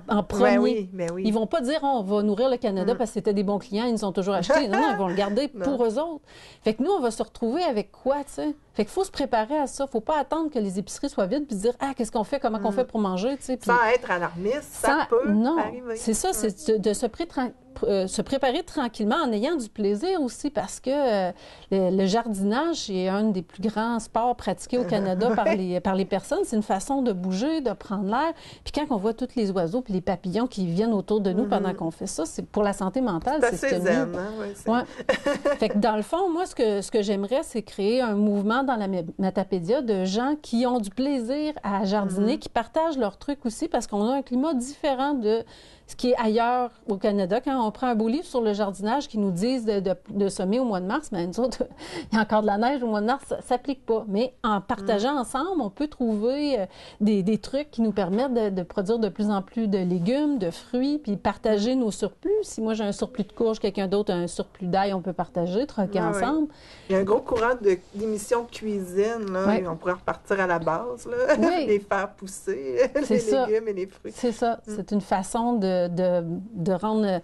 en premier. Ben oui. Ils vont pas dire on va nourrir le Canada parce que c'était des bons clients, ils nous ont toujours acheté. Non, ils vont le garder pour eux autres. Fait que nous, on va se retrouver avec quoi, tu sais? Fait qu'il faut se préparer à ça. Faut pas attendre que les épiceries soient vides puis se dire qu'est-ce qu'on fait, comment qu'on fait pour manger, tu sais. Sans être alarmiste, ça peut arriver. C'est ça, c'est de se préparer tranquillement en ayant du plaisir aussi parce que le jardinage est un des plus grands sports pratiqués au Canada par les personnes. C'est une façon de bouger, de prendre l'air. Puis quand on voit tous les oiseaux puis les papillons qui viennent autour de nous pendant qu'on fait ça, c'est pour la santé mentale. C'est assez zen, hein? Fait que dans le fond, moi, ce que j'aimerais, c'est créer un mouvement dans la Matapédia de gens qui ont du plaisir à jardiner, qui partagent leurs trucs aussi parce qu'on a un climat différent de ce qui est ailleurs au Canada. Quand on prend un beau livre sur le jardinage qui nous disent de semer au mois de mars, bien, nous autres, il y a encore de la neige au mois de mars, ça ne s'applique pas. Mais en partageant ensemble, on peut trouver des trucs qui nous permettent de produire de plus en plus de légumes, de fruits, puis partager nos surplus. Si moi, j'ai un surplus de courge, quelqu'un d'autre a un surplus d'ail, on peut partager, troquer ensemble. Il y a un gros courant d'émissions de cuisine. Là. On pourrait repartir à la base, là. Les faire pousser, les légumes et les fruits. C'est ça. C'est une façon de rendre...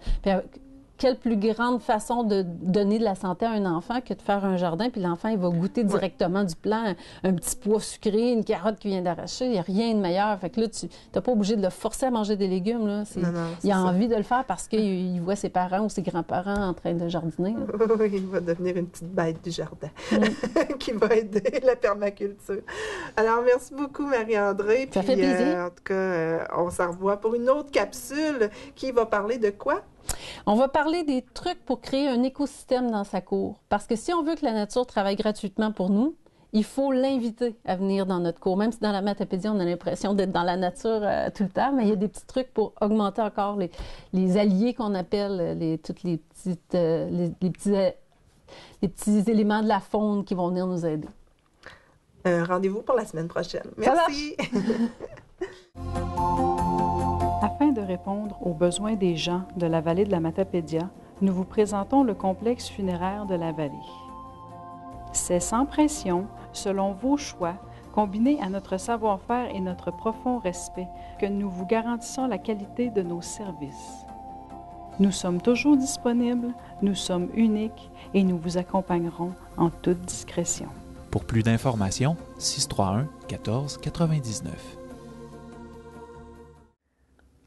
Quelle plus grande façon de donner de la santé à un enfant que de faire un jardin, puis l'enfant, il va goûter directement du plant, un petit pois sucré, une carotte qui vient d'arracher, il n'y a rien de meilleur. Fait que là, tu n'es pas obligé de le forcer à manger des légumes. Là. Il a envie de le faire parce qu'il voit ses parents ou ses grands-parents en train de jardiner. Oui, il va devenir une petite bête du jardin qui va aider la permaculture. Alors, merci beaucoup, Marie-André. Ça fait plaisir. En tout cas, on se revoit pour une autre capsule qui va parler de quoi? On va parler des trucs pour créer un écosystème dans sa cour. Parce que si on veut que la nature travaille gratuitement pour nous, il faut l'inviter à venir dans notre cour. Même si dans la Matapédia, on a l'impression d'être dans la nature tout le temps, mais il y a des petits trucs pour augmenter encore les alliés qu'on appelle, toutes les petits éléments de la faune qui vont venir nous aider. Rendez-vous pour la semaine prochaine. Merci! Afin de répondre aux besoins des gens de la vallée de la Matapédia, nous vous présentons le complexe funéraire de la vallée. C'est sans pression, selon vos choix, combiné à notre savoir-faire et notre profond respect, que nous vous garantissons la qualité de nos services. Nous sommes toujours disponibles, nous sommes uniques et nous vous accompagnerons en toute discrétion. Pour plus d'informations, 631 14 99.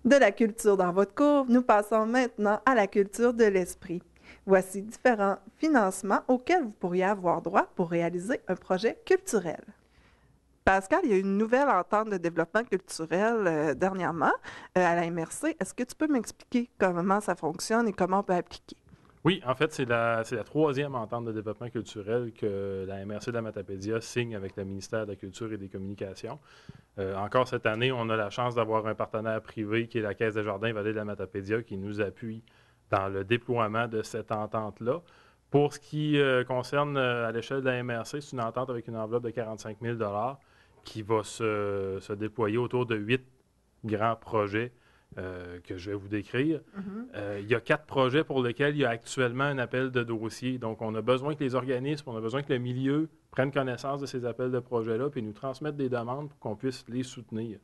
De la culture dans votre cour, nous passons maintenant à la culture de l'esprit. Voici différents financements auxquels vous pourriez avoir droit pour réaliser un projet culturel. Pascal, il y a une nouvelle entente de développement culturel dernièrement à la MRC. Est-ce que tu peux m'expliquer comment ça fonctionne et comment on peut appliquer? Oui, en fait, c'est la 3e entente de développement culturel que la MRC de la Matapédia signe avec le ministère de la Culture et des Communications. Encore cette année, on a la chance d'avoir un partenaire privé qui est la Caisse des Jardins Vallée de la Matapédia qui nous appuie dans le déploiement de cette entente-là. Pour ce qui concerne à l'échelle de la MRC, c'est une entente avec une enveloppe de 45 000 $ qui va se déployer autour de 8 grands projets que je vais vous décrire. Il y a 4 projets pour lesquels il y a actuellement un appel de dossier. Donc, on a besoin que les organismes, on a besoin que le milieu prenne connaissance de ces appels de projets-là puis nous transmettent des demandes pour qu'on puisse les soutenir.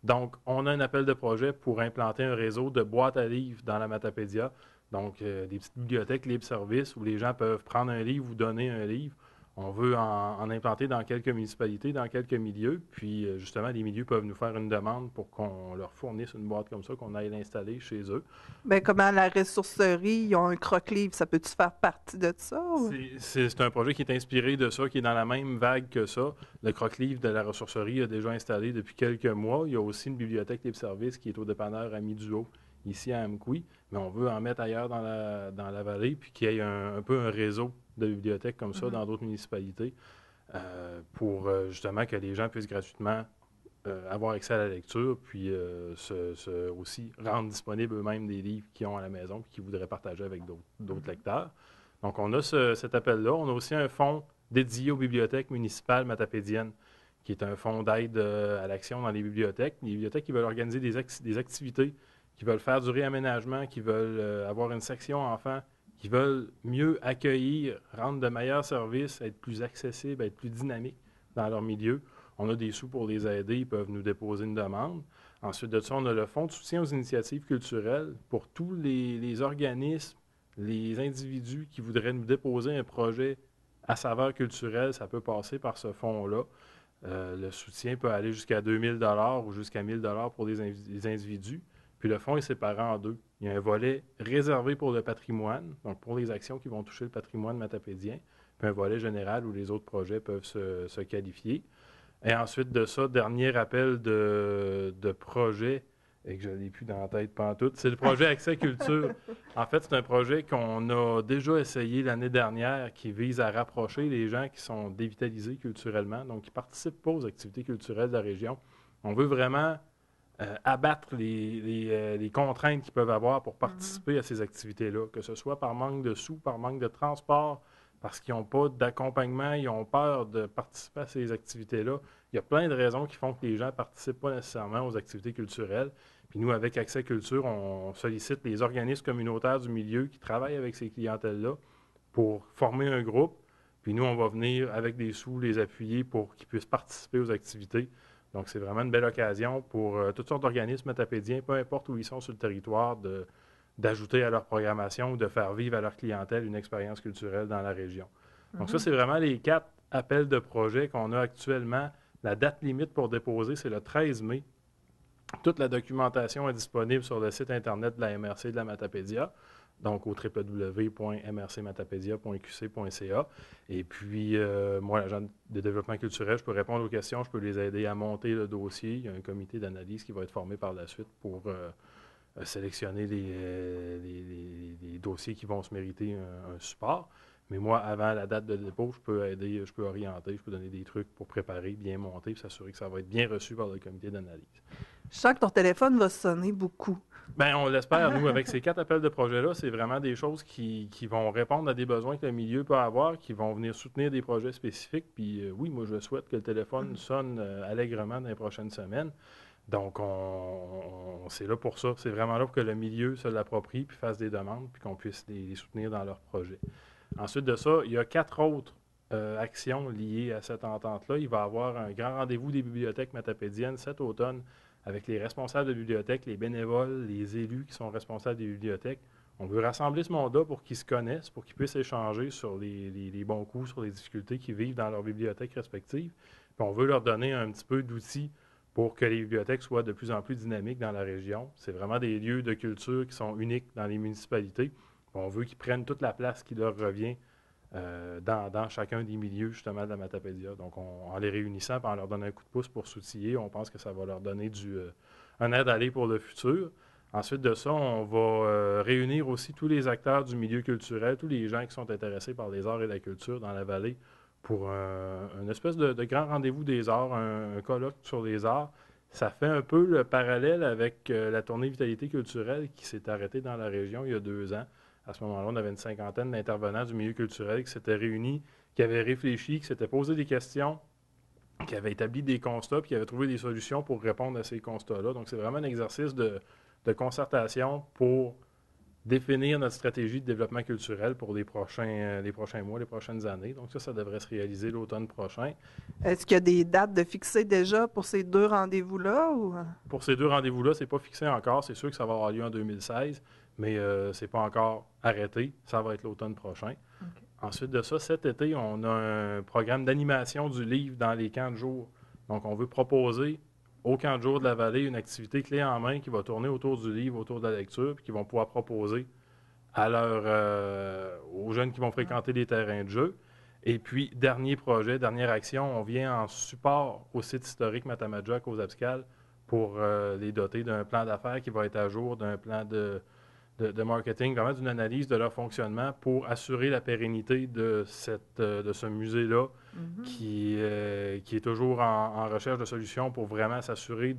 Donc, on a un appel de projet pour implanter un réseau de boîtes à livres dans la Matapédia. Donc, des petites bibliothèques libre-service où les gens peuvent prendre un livre ou donner un livre. On veut en implanter dans quelques municipalités, dans quelques milieux. Puis, justement, les milieux peuvent nous faire une demande pour qu'on leur fournisse une boîte comme ça, qu'on aille l'installer chez eux. Bien, comment la ressourcerie, ils ont un croque-livre, ça peut-tu faire partie de ça? Ou? C'est un projet qui est inspiré de ça, qui est dans la même vague que ça. Le croque-livre de la ressourcerie est déjà installé depuis quelques mois. Il y a aussi une bibliothèque libre-service qui est au dépanneur Ami Duo, ici à Amqui. Mais on veut en mettre ailleurs dans la vallée, puis qu'il y ait un peu un réseau de bibliothèques comme ça dans d'autres municipalités pour justement que les gens puissent gratuitement avoir accès à la lecture, puis aussi rendre disponibles eux-mêmes des livres qu'ils ont à la maison et qu'ils voudraient partager avec d'autres lecteurs. Donc, on a cet appel-là. On a aussi un fonds dédié aux bibliothèques municipales matapédiennes, qui est un fonds d'aide à l'action dans les bibliothèques. Les bibliothèques qui veulent organiser des activités, qui veulent faire du réaménagement, qui veulent avoir une section enfants, qui veulent mieux accueillir, rendre de meilleurs services, être plus accessibles, être plus dynamiques dans leur milieu. On a des sous pour les aider, ils peuvent nous déposer une demande. Ensuite de ça, on a le fonds de soutien aux initiatives culturelles pour tous les organismes, les individus qui voudraient nous déposer un projet à saveur culturelle, ça peut passer par ce fonds-là. Le soutien peut aller jusqu'à 2000 $ ou jusqu'à 1000 $ pour les individus. Puis le fonds est séparé en deux. Il y a un volet réservé pour le patrimoine, donc pour les actions qui vont toucher le patrimoine matapédien, puis un volet général où les autres projets peuvent se qualifier. Et ensuite de ça, dernier appel de projet, et que je ne l'ai plus dans la tête pantoute, c'est le projet Accès Culture. En fait, c'est un projet qu'on a déjà essayé l'année dernière qui vise à rapprocher les gens qui sont dévitalisés culturellement, donc qui ne participent pas aux activités culturelles de la région. On veut vraiment abattre les contraintes qu'ils peuvent avoir pour participer à ces activités-là, que ce soit par manque de sous, par manque de transport, parce qu'ils n'ont pas d'accompagnement, ils ont peur de participer à ces activités-là. Il y a plein de raisons qui font que les gens ne participent pas nécessairement aux activités culturelles. Puis nous, avec Accès Culture, on sollicite les organismes communautaires du milieu qui travaillent avec ces clientèles-là pour former un groupe. Puis nous, on va venir avec des sous les appuyer pour qu'ils puissent participer aux activités. Donc, c'est vraiment une belle occasion pour toutes sortes d'organismes matapédiens, peu importe où ils sont sur le territoire, d'ajouter à leur programmation ou de faire vivre à leur clientèle une expérience culturelle dans la région. Donc ça, c'est vraiment les 4 appels de projets qu'on a actuellement. La date limite pour déposer, c'est le 13 mai. Toute la documentation est disponible sur le site Internet de la MRC de la Matapédia, donc au www.mrcmatapédia.qc.ca. Et puis, moi, l'agent de développement culturel, je peux répondre aux questions, je peux les aider à monter le dossier. Il y a un comité d'analyse qui va être formé par la suite pour sélectionner les dossiers qui vont se mériter un support. Mais moi, avant la date de dépôt, je peux aider, je peux orienter, je peux donner des trucs pour préparer, bien monter, puis s'assurer que ça va être bien reçu par le comité d'analyse. Je sens que ton téléphone va sonner beaucoup. Bien, on l'espère, nous, avec ces 4 appels de projet-là, c'est vraiment des choses qui vont répondre à des besoins que le milieu peut avoir, qui vont venir soutenir des projets spécifiques. Puis oui, moi, je souhaite que le téléphone sonne allègrement dans les prochaines semaines. Donc, c'est là pour ça. C'est vraiment là pour que le milieu se l'approprie, puis fasse des demandes, puis qu'on puisse les soutenir dans leurs projets. Ensuite de ça, il y a 4 autres actions liées à cette entente-là. Il va y avoir un grand rendez-vous des bibliothèques matapédiennes cet automne avec les responsables de bibliothèques, les bénévoles, les élus qui sont responsables des bibliothèques. On veut rassembler ce monde-là pour qu'ils se connaissent, pour qu'ils puissent échanger sur les bons coups, sur les difficultés qu'ils vivent dans leurs bibliothèques respectives. Puis on veut leur donner un petit peu d'outils pour que les bibliothèques soient de plus en plus dynamiques dans la région. C'est vraiment des lieux de culture qui sont uniques dans les municipalités. On veut qu'ils prennent toute la place qui leur revient dans chacun des milieux, justement, de la Matapédia. Donc, en les réunissant et en leur donnant un coup de pouce pour s'outiller, on pense que ça va leur donner un aide-aller pour le futur. Ensuite de ça, on va réunir aussi tous les acteurs du milieu culturel, tous les gens qui sont intéressés par les arts et la culture dans la vallée pour une espèce de grand rendez-vous des arts, un colloque sur les arts. Ça fait un peu le parallèle avec la tournée Vitalité culturelle qui s'est arrêtée dans la région il y a 2 ans. À ce moment-là, on avait une 50aine d'intervenants du milieu culturel qui s'étaient réunis, qui avaient réfléchi, qui s'étaient posé des questions, qui avaient établi des constats, puis qui avaient trouvé des solutions pour répondre à ces constats-là. Donc, c'est vraiment un exercice de concertation pour définir notre stratégie de développement culturel pour les prochains mois, les prochaines années. Donc, ça devrait se réaliser l'automne prochain. Est-ce qu'il y a des dates de fixer déjà pour ces 2 rendez-vous-là? Ou... Pour ces 2 rendez-vous-là, ce n'est pas fixé encore. C'est sûr que ça va avoir lieu en 2016. Mais ce n'est pas encore arrêté. Ça va être l'automne prochain. Okay. Ensuite de ça, cet été, on a un programme d'animation du livre dans les camps de jour. Donc, on veut proposer au camp de jour de la vallée une activité clé en main qui va tourner autour du livre, autour de la lecture, puis qui vont pouvoir proposer aux jeunes qui vont fréquenter les terrains de jeu. Et puis, dernier projet, dernière action, on vient en support au site historique Matamadjak aux Abscales pour les doter d'un plan d'affaires qui va être à jour, d'un plan de de marketing, vraiment d'une analyse de leur fonctionnement pour assurer la pérennité de ce musée-là qui est toujours en recherche de solutions pour vraiment s'assurer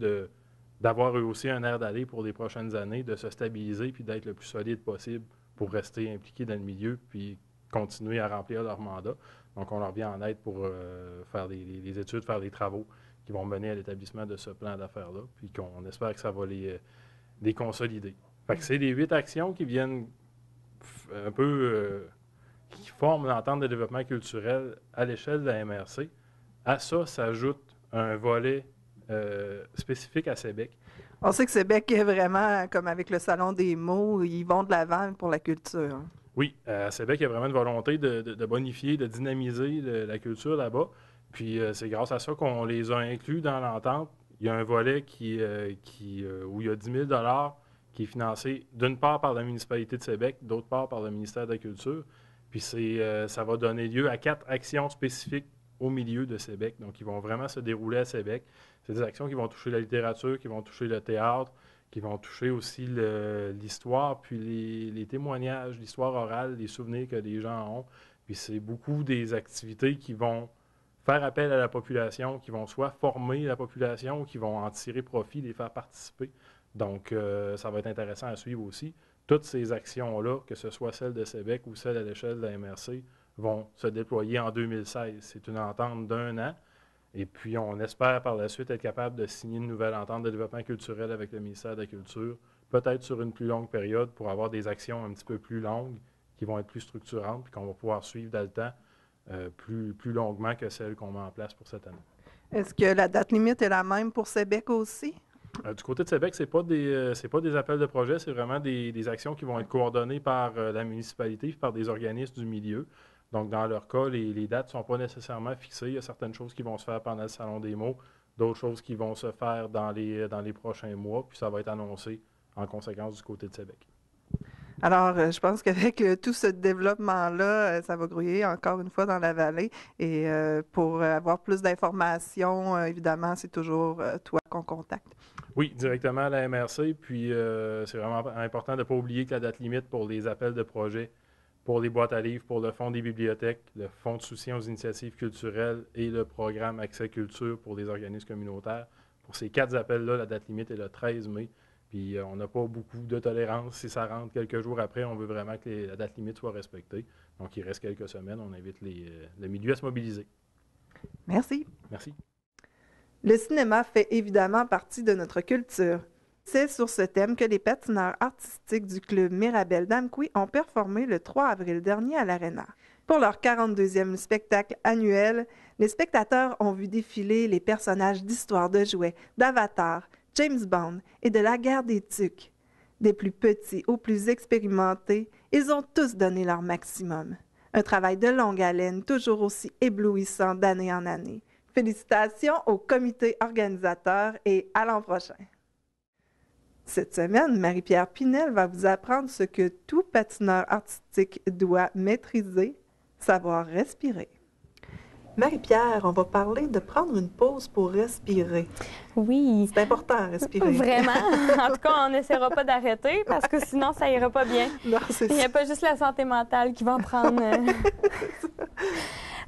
d'avoir eux aussi un air d'aller pour les prochaines années, de se stabiliser puis d'être le plus solide possible pour rester impliqués dans le milieu puis continuer à remplir leur mandat. Donc, on leur vient en aide pour faire les études, faire les travaux qui vont mener à l'établissement de ce plan d'affaires-là, puis qu'on espère que ça va les consolider. Fait que c'est les 8 actions qui viennent un peu, qui forment l'entente de développement culturel à l'échelle de la MRC. À ça s'ajoute un volet spécifique à Sébec. On sait que Sébec est vraiment, comme avec le Salon des mots, ils vont de l'avant pour la culture. Oui, à Sébec, il y a vraiment une volonté de bonifier, de dynamiser la culture là-bas. Puis c'est grâce à ça qu'on les a inclus dans l'entente. Il y a un volet où il y a 10 000 $ qui est financé d'une part par la municipalité de Sébec, d'autre part par le ministère de la Culture. Puis ça va donner lieu à 4 actions spécifiques au milieu de Sébec. Donc, ils vont vraiment se dérouler à Sébec. C'est des actions qui vont toucher la littérature, qui vont toucher le théâtre, qui vont toucher aussi l'histoire, puis les témoignages, l'histoire orale, les souvenirs que les gens ont. Puis c'est beaucoup des activités qui vont faire appel à la population, qui vont soit former la population ou qui vont en tirer profit, les faire participer. Donc, ça va être intéressant à suivre aussi. Toutes ces actions-là, que ce soit celles de Sébec ou celles à l'échelle de la MRC, vont se déployer en 2016. C'est une entente d'1 an. Et puis, on espère par la suite être capable de signer une nouvelle entente de développement culturel avec le ministère de la Culture, peut-être sur une plus longue période pour avoir des actions un petit peu plus longues qui vont être plus structurantes puis qu'on va pouvoir suivre dans le temps plus longuement que celles qu'on met en place pour cette année. Est-ce que la date limite est la même pour Sébec aussi? Du côté de Sébec, ce n'est pas des appels de projet, c'est vraiment des actions qui vont être coordonnées par la municipalité et par des organismes du milieu. Donc, dans leur cas, les dates ne sont pas nécessairement fixées. Il y a certaines choses qui vont se faire pendant le Salon des mots, d'autres choses qui vont se faire dans les prochains mois, puis ça va être annoncé en conséquence du côté de Sébec. Alors, je pense qu'avec tout ce développement-là, ça va grouiller encore une fois dans la vallée. Et pour avoir plus d'informations, évidemment, c'est toujours toi qu'on contacte. Oui, directement à la MRC. Puis, c'est vraiment important de ne pas oublier que la date limite pour les appels de projet, pour les boîtes à livres, pour le Fonds des bibliothèques, le Fonds de soutien aux initiatives culturelles et le programme Accès Culture pour les organismes communautaires. Pour ces 4 appels-là, la date limite est le 13 mai. Puis on n'a pas beaucoup de tolérance. Si ça rentre quelques jours après, on veut vraiment que la date limite soit respectée. Donc, il reste quelques semaines. On invite le milieu à se mobiliser. Merci. Merci. Le cinéma fait évidemment partie de notre culture. C'est sur ce thème que les patineurs artistiques du club Mirabel d'Amqui ont performé le 3 avril dernier à l'Arena. Pour leur 42e spectacle annuel, les spectateurs ont vu défiler les personnages d'histoires de jouets, d'Avatar, James Bond et de la guerre des Tucs. Des plus petits aux plus expérimentés, ils ont tous donné leur maximum. Un travail de longue haleine, toujours aussi éblouissant d'année en année. Félicitations au comité organisateur et à l'an prochain. Cette semaine, Marie-Pierre Pinel va vous apprendre ce que tout patineur artistique doit maîtriser, savoir respirer. Marie-Pierre, on va parler de prendre une pause pour respirer. Oui. C'est important à respirer. Vraiment. En tout cas, on n'essaiera pas d'arrêter parce que sinon, ça ira pas bien. Non, c'est ça. Il n'y a pas juste la santé mentale qui va en prendre.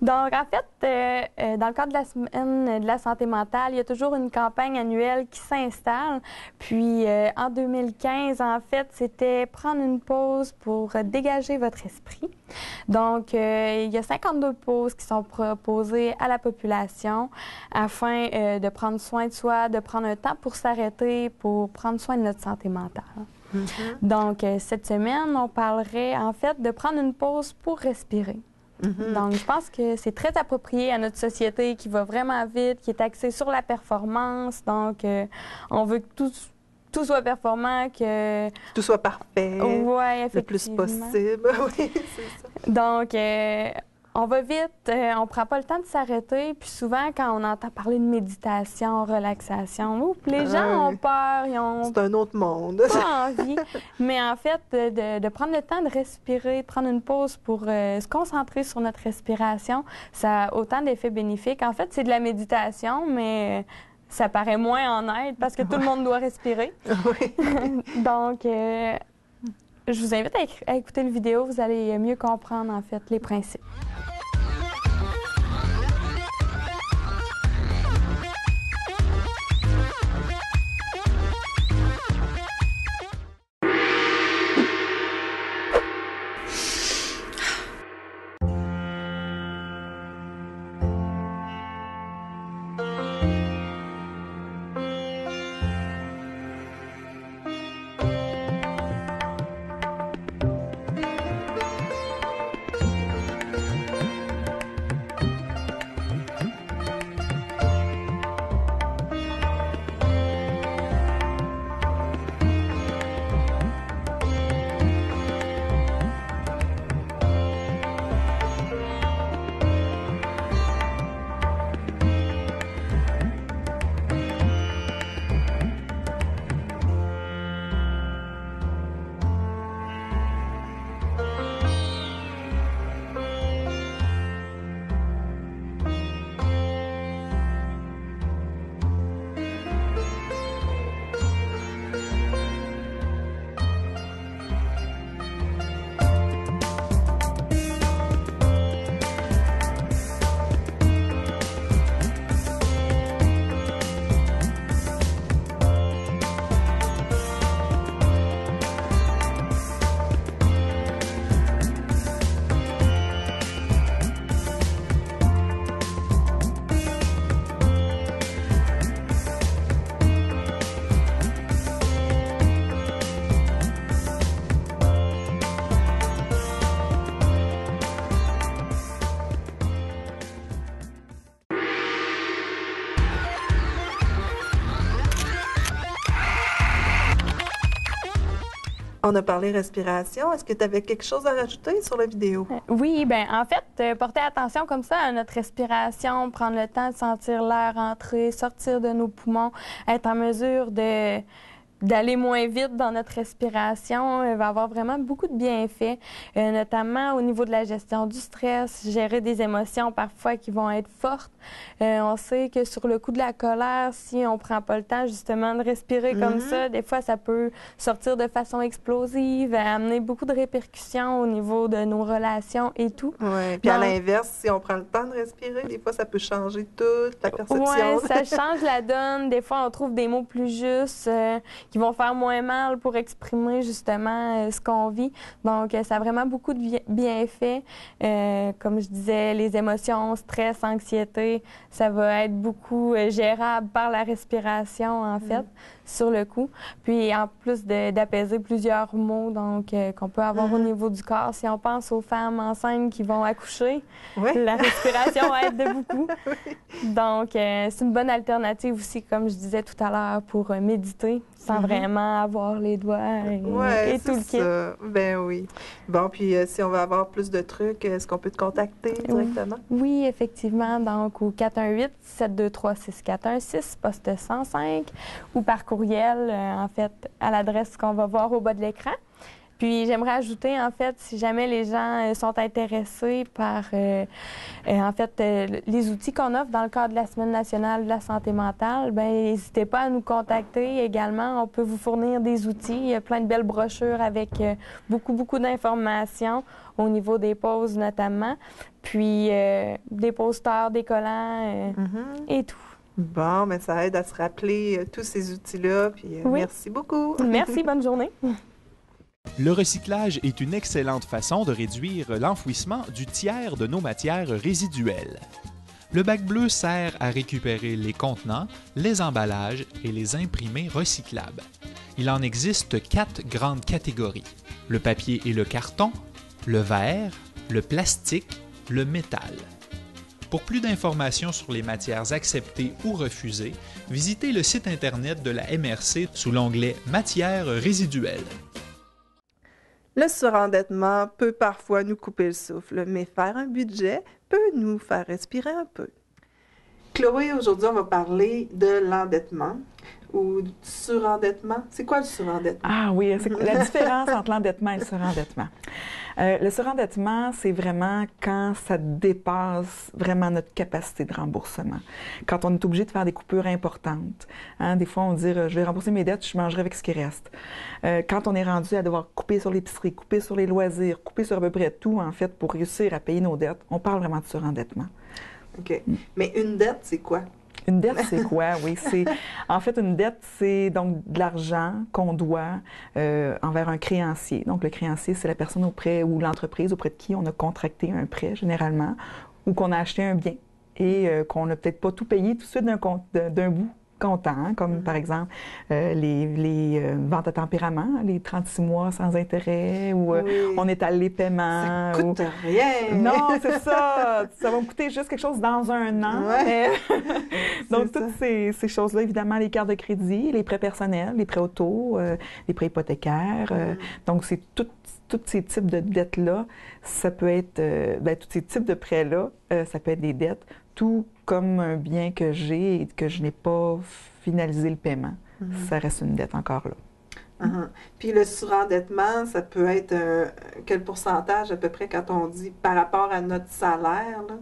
Donc, en fait, dans le cadre de la semaine de la santé mentale, il y a toujours une campagne annuelle qui s'installe. Puis, en 2015, en fait, c'était prendre une pause pour dégager votre esprit. Donc, il y a 52 pauses qui sont proposées à la population afin de prendre soin de soi, de prendre un temps pour s'arrêter, pour prendre soin de notre santé mentale. Mm-hmm. Donc, cette semaine, on parlerait en fait de prendre une pause pour respirer. Mm-hmm. Donc, je pense que c'est très approprié à notre société qui va vraiment vite, qui est axée sur la performance. Donc, on veut que tout soit performant, que tout soit parfait, ouais, le plus possible. Oui, c'est ça. Donc, on va vite, on prend pas le temps de s'arrêter. Puis souvent, quand on entend parler de méditation, relaxation, les gens ont peur, ils ont c'est un autre monde. Pas envie. Mais en fait, de prendre le temps de respirer, de prendre une pause pour se concentrer sur notre respiration, ça a autant d'effets bénéfiques. En fait, c'est de la méditation, mais ça paraît moins en aide parce que tout le monde doit respirer. Oui. Donc, Je vous invite à écouter la vidéo, vous allez mieux comprendre en fait les principes. On a parlé respiration. Est-ce que tu avais quelque chose à rajouter sur la vidéo? Oui, bien, en fait, porter attention comme ça à notre respiration, prendre le temps de sentir l'air entrer, sortir de nos poumons, être en mesure d'aller moins vite dans notre respiration, va avoir vraiment beaucoup de bienfaits, notamment au niveau de la gestion du stress, gérer des émotions parfois qui vont être fortes. On sait que sur le coup de la colère, si on prend pas le temps justement de respirer comme ça, des fois ça peut sortir de façon explosive, amener beaucoup de répercussions au niveau de nos relations et tout. Oui, puis à l'inverse, si on prend le temps de respirer, des fois ça peut changer toute la perception. Oui, ça change la donne. Des fois, on trouve des mots plus justes qui vont faire moins mal pour exprimer justement ce qu'on vit. Donc, ça a vraiment beaucoup de bienfaits. Comme je disais, les émotions, stress, anxiété, ça va être beaucoup gérable par la respiration, en fait, sur le coup. Puis, en plus d'apaiser plusieurs maux donc qu'on peut avoir au niveau du corps. Si on pense aux femmes enceintes qui vont accoucher, la respiration aide de beaucoup. Donc, c'est une bonne alternative aussi, comme je disais tout à l'heure, pour méditer sans vraiment avoir les doigts et tout le kit. Ben oui. Bon, puis si on veut avoir plus de trucs, est-ce qu'on peut te contacter directement? Oui, effectivement. Donc, au 418-723-6416, poste 105, ou par courriel, en fait, à l'adresse qu'on va voir au bas de l'écran. Puis, j'aimerais ajouter, en fait, si jamais les gens sont intéressés par, en fait, les outils qu'on offre dans le cadre de la Semaine nationale de la santé mentale, bien, n'hésitez pas à nous contacter également. On peut vous fournir des outils. Il y a plein de belles brochures avec beaucoup d'informations au niveau des pauses notamment. Puis, des posters, des collants et tout. Bon, mais ça aide à se rappeler tous ces outils-là. Puis, merci beaucoup. Merci, bonne journée. Le recyclage est une excellente façon de réduire l'enfouissement du tiers de nos matières résiduelles. Le bac bleu sert à récupérer les contenants, les emballages et les imprimés recyclables. Il en existe 4 grandes catégories: le papier et le carton, le verre, le plastique, le métal. Pour plus d'informations sur les matières acceptées ou refusées, visitez le site Internet de la MRC sous l'onglet « Matières résiduelles ». Le surendettement peut parfois nous couper le souffle, mais faire un budget peut nous faire respirer un peu. Chloé, aujourd'hui, on va parler de l'endettement. ou du surendettement? C'est quoi le surendettement? Ah oui, c'est la différence entre l'endettement et le surendettement. Le surendettement, c'est vraiment quand ça dépasse vraiment notre capacité de remboursement. Quand on est obligé de faire des coupures importantes. Hein, des fois, on dit « je vais rembourser mes dettes, je mangerai avec ce qui reste ». Quand on est rendu à devoir couper sur l'épicerie, couper sur les loisirs, couper sur à peu près tout, en fait, pour réussir à payer nos dettes, on parle vraiment de surendettement. OK. Mais une dette, c'est quoi? Une dette, c'est quoi? Oui, en fait, une dette, c'est donc de l'argent qu'on doit envers un créancier. Donc, le créancier, c'est la personne auprès ou l'entreprise auprès de qui on a contracté un prêt, généralement, ou qu'on a acheté un bien et qu'on n'a peut-être pas tout payé tout de suite d'un bout comptant, hein, comme par exemple les ventes à tempérament, les 36 mois sans intérêt, ou on étale les paiements. Ça coûte rien! Non, c'est ça! Ça va me coûter juste quelque chose dans un an. Ouais. Donc, toutes ces choses-là, évidemment, les cartes de crédit, les prêts personnels, les prêts auto, les prêts hypothécaires. Donc, c'est tous ces types de dettes-là, ça peut être, tous ces types de prêts-là, ça peut être des dettes, tout comme un bien que j'ai et que je n'ai pas finalisé le paiement. Ça reste une dette encore là. Puis le surendettement, ça peut être quel pourcentage à peu près quand on dit par rapport à notre salaire? Là?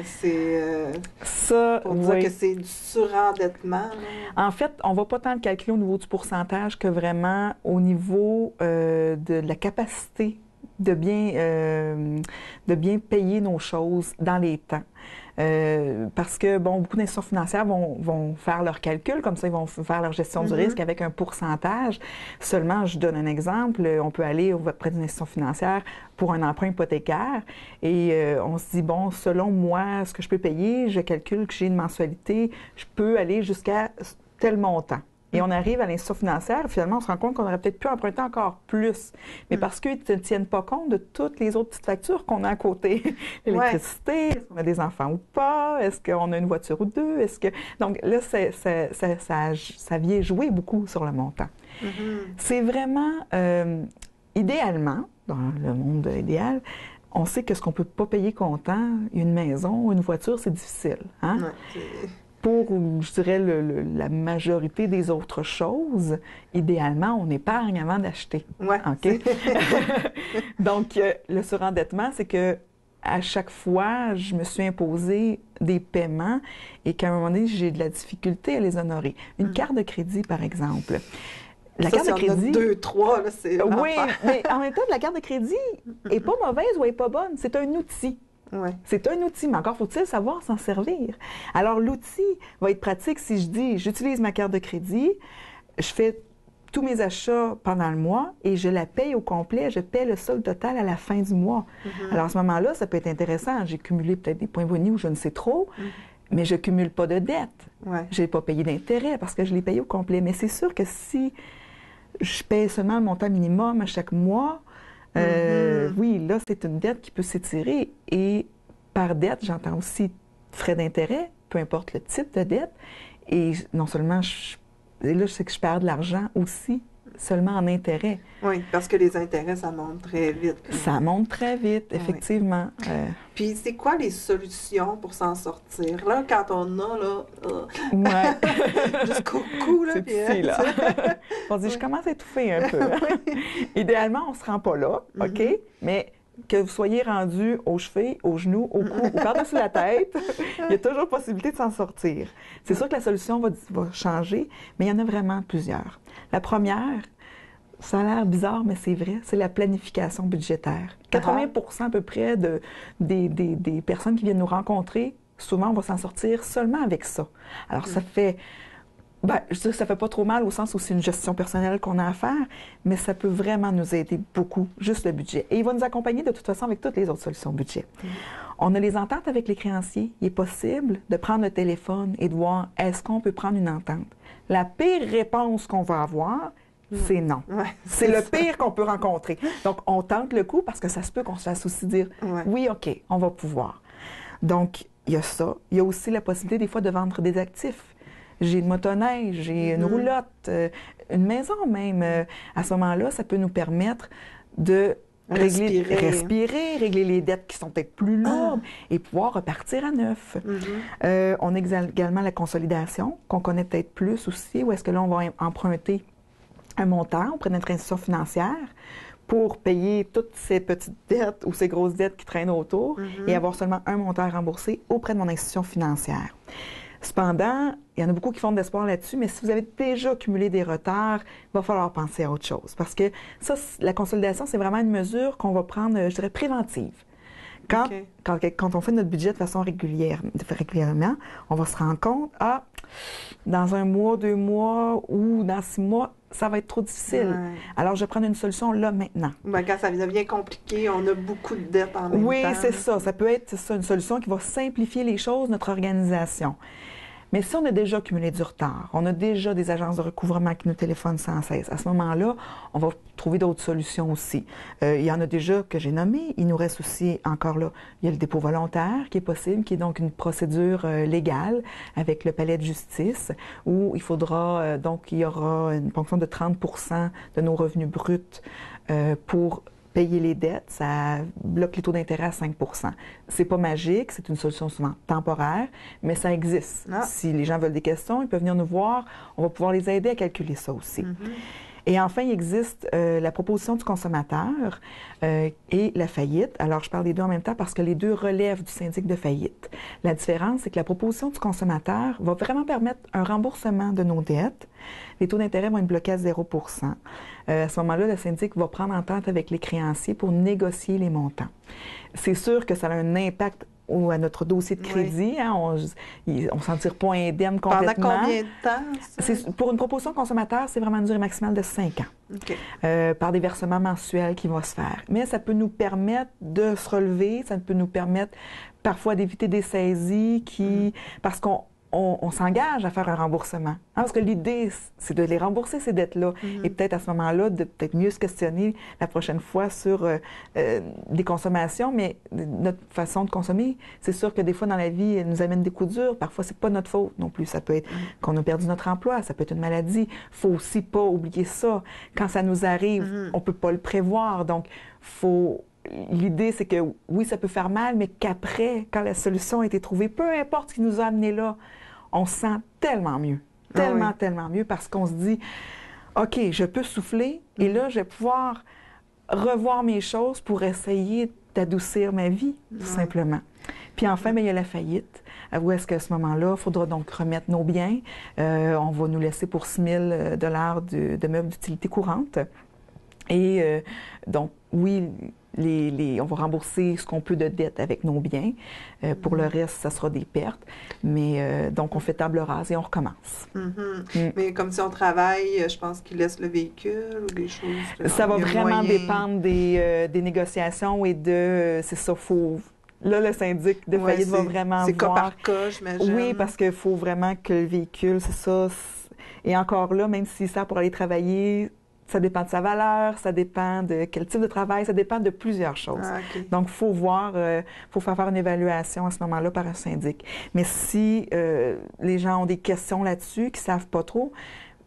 C'est ça, pour dire que c'est du surendettement. Là. En fait, on ne va pas tant le calculer au niveau du pourcentage que vraiment au niveau de la capacité de bien payer nos choses dans les temps. Parce que, bon, beaucoup d'institutions financières vont faire leurs calculs, comme ça, ils vont faire leur gestion du risque avec un pourcentage. Seulement, je donne un exemple, on peut aller auprès d'une institution financière pour un emprunt hypothécaire et on se dit, bon, selon moi, ce que je peux payer, je calcule que j'ai une mensualité, je peux aller jusqu'à tel montant. Et on arrive à l'institution financière, finalement, on se rend compte qu'on aurait peut-être pu emprunter encore plus. Mais parce qu'ils ne tiennent pas compte de toutes les autres petites factures qu'on a à côté. L'électricité, est-ce qu'on a des enfants ou pas? Est-ce qu'on a une voiture ou deux? Donc là, ça vient jouer beaucoup sur le montant. C'est vraiment, idéalement, dans le monde idéal, on sait que ce qu'on ne peut pas payer comptant, une maison ou une voiture, c'est difficile. Hein? Pour, je dirais, la majorité des autres choses, idéalement, on épargne avant d'acheter. OK? Donc, le surendettement, c'est que à chaque fois, je me suis imposé des paiements et qu'à un moment donné, j'ai de la difficulté à les honorer. Une carte de crédit, par exemple. La carte de crédit. 2, 3, là, c'est. Oui, mais en même temps, la carte de crédit n'est pas mauvaise ou n'est pas bonne. C'est un outil. C'est un outil, mais encore faut-il savoir s'en servir. Alors, l'outil va être pratique si je dis, j'utilise ma carte de crédit, je fais tous mes achats pendant le mois et je la paye au complet, je paie le solde total à la fin du mois. Alors, à ce moment-là, ça peut être intéressant. J'ai cumulé peut-être des points bonus ou je ne sais trop, mais je ne cumule pas de dette. Je n'ai pas payé d'intérêt parce que je l'ai payé au complet. Mais c'est sûr que si je paye seulement le montant minimum à chaque mois, oui, là, c'est une dette qui peut s'étirer. Et par dette, j'entends aussi frais d'intérêt, peu importe le type de dette. Et non seulement, là, je sais que je perds de l'argent aussi, seulement en intérêt. Oui, parce que les intérêts, ça monte très vite. Ça monte très vite, effectivement. Puis, c'est quoi les solutions pour s'en sortir? Là, quand on a, là, jusqu'au cou, là. C'est petit, là. On dit, je commence à étouffer un peu. Idéalement, on ne se rend pas là, OK? Mais que vous soyez rendu aux chevilles, aux genoux, au cou ou par-dessus la tête, il y a toujours possibilité de s'en sortir. C'est sûr que la solution va changer, mais il y en a vraiment plusieurs. La première, ça a l'air bizarre, mais c'est vrai, c'est la planification budgétaire. 80% à peu près des personnes qui viennent nous rencontrer, souvent, on va s'en sortir seulement avec ça. Alors, ça fait... je dirais que ça ne fait pas trop mal au sens où c'est une gestion personnelle qu'on a à faire, mais ça peut vraiment nous aider beaucoup, juste le budget. Et il va nous accompagner de toute façon avec toutes les autres solutions de budget. On a les ententes avec les créanciers. Il est possible de prendre le téléphone et de voir est-ce qu'on peut prendre une entente. La pire réponse qu'on va avoir, c'est non. C'est le pire qu'on peut rencontrer. Donc, on tente le coup parce que ça se peut qu'on se fasse aussi dire oui, OK, on va pouvoir. Donc, il y a ça. Il y a aussi la possibilité des fois de vendre des actifs. J'ai une motoneige, j'ai une roulotte, une maison même. À ce moment-là, ça peut nous permettre de respirer, régler les dettes qui sont peut-être plus lourdes et pouvoir repartir à neuf. On a également la consolidation, qu'on connaît peut-être plus aussi, où est-ce que là, on va emprunter un montant auprès de notre institution financière pour payer toutes ces petites dettes ou ces grosses dettes qui traînent autour et avoir seulement un montant à rembourser auprès de mon institution financière. Cependant, il y en a beaucoup qui font de l'espoir là-dessus, mais si vous avez déjà cumulé des retards, il va falloir penser à autre chose. Parce que ça, la consolidation, c'est vraiment une mesure qu'on va prendre, je dirais, préventive. Quand on fait notre budget de façon régulièrement, on va se rendre compte, dans 1 mois, 2 mois ou dans 6 mois, ça va être trop difficile. Ouais. Alors, je vais prendre une solution là, maintenant. Ben, quand ça devient compliqué, on a beaucoup de dettes en même temps. Oui, c'est ça. Ça peut être une solution qui va simplifier les choses, notre organisation. Mais si on a déjà cumulé du retard, on a déjà des agences de recouvrement qui nous téléphonent sans cesse, à ce moment-là, on va trouver d'autres solutions aussi. Il y en a déjà que j'ai nommées. Il nous reste aussi encore là, il y a le dépôt volontaire qui est possible, qui est donc une procédure légale avec le palais de justice où il faudra, donc il y aura une ponction de 30 % de nos revenus bruts pour payer les dettes, ça bloque les taux d'intérêt à 5 %. C'est pas magique, c'est une solution souvent temporaire, mais ça existe. Si les gens veulent des questions, ils peuvent venir nous voir, on va pouvoir les aider à calculer ça aussi. Et enfin, il existe la proposition du consommateur et la faillite. Alors, je parle des deux en même temps parce que les deux relèvent du syndic de faillite. La différence, c'est que la proposition du consommateur va vraiment permettre un remboursement de nos dettes. Les taux d'intérêt vont être bloqués à 0 %. À ce moment-là, le syndic va prendre entente avec les créanciers pour négocier les montants. C'est sûr que ça a un impact à notre dossier de crédit. Oui. Hein, on ne s'en tire pas indemne complètement. Pendant combien de temps? Pour une proposition consommateur, c'est vraiment une durée maximale de 5 ans, par des versements mensuels qui vont se faire. Mais ça peut nous permettre de se relever, ça peut nous permettre parfois d'éviter des saisies parce qu'on s'engage à faire un remboursement. Hein, parce que l'idée, c'est de les rembourser, ces dettes-là. Et peut-être à ce moment-là, de peut-être mieux se questionner la prochaine fois sur des consommations, mais notre façon de consommer, c'est sûr que des fois dans la vie, elle nous amène des coups durs. Parfois, c'est pas notre faute non plus. Ça peut être qu'on a perdu notre emploi, ça peut être une maladie. Faut aussi pas oublier ça. Quand ça nous arrive, on peut pas le prévoir. Donc, l'idée, c'est que oui, ça peut faire mal, mais qu'après, quand la solution a été trouvée, peu importe ce qui nous a amené là, on se sent tellement mieux. Tellement mieux parce qu'on se dit, OK, je peux souffler et là, je vais pouvoir revoir mes choses pour essayer d'adoucir ma vie, tout simplement. Puis enfin, il y a la faillite. Où est-ce qu'à ce moment-là, il faudra donc remettre nos biens. On va nous laisser pour 6 000 $ de meubles d'utilité courante. Et donc, oui, on va rembourser ce qu'on peut de dette avec nos biens. Pour le reste, ça sera des pertes. Mais donc, on fait table rase et on recommence. Mais comme si on travaille, je pense qu'ils laissent le véhicule ou des choses... Ça va vraiment dépendre des négociations et c'est ça, Là, le syndic de faillite va vraiment voir... C'est cas par cas, j'imagine. Oui, parce qu'il faut vraiment que le véhicule, c'est ça. Et encore là, même si ça pour aller travailler... Ça dépend de sa valeur, ça dépend de quel type de travail, ça dépend de plusieurs choses. Donc, il faut voir, faut faire une évaluation à ce moment-là par un syndic. Mais si les gens ont des questions là-dessus, qui ne savent pas trop,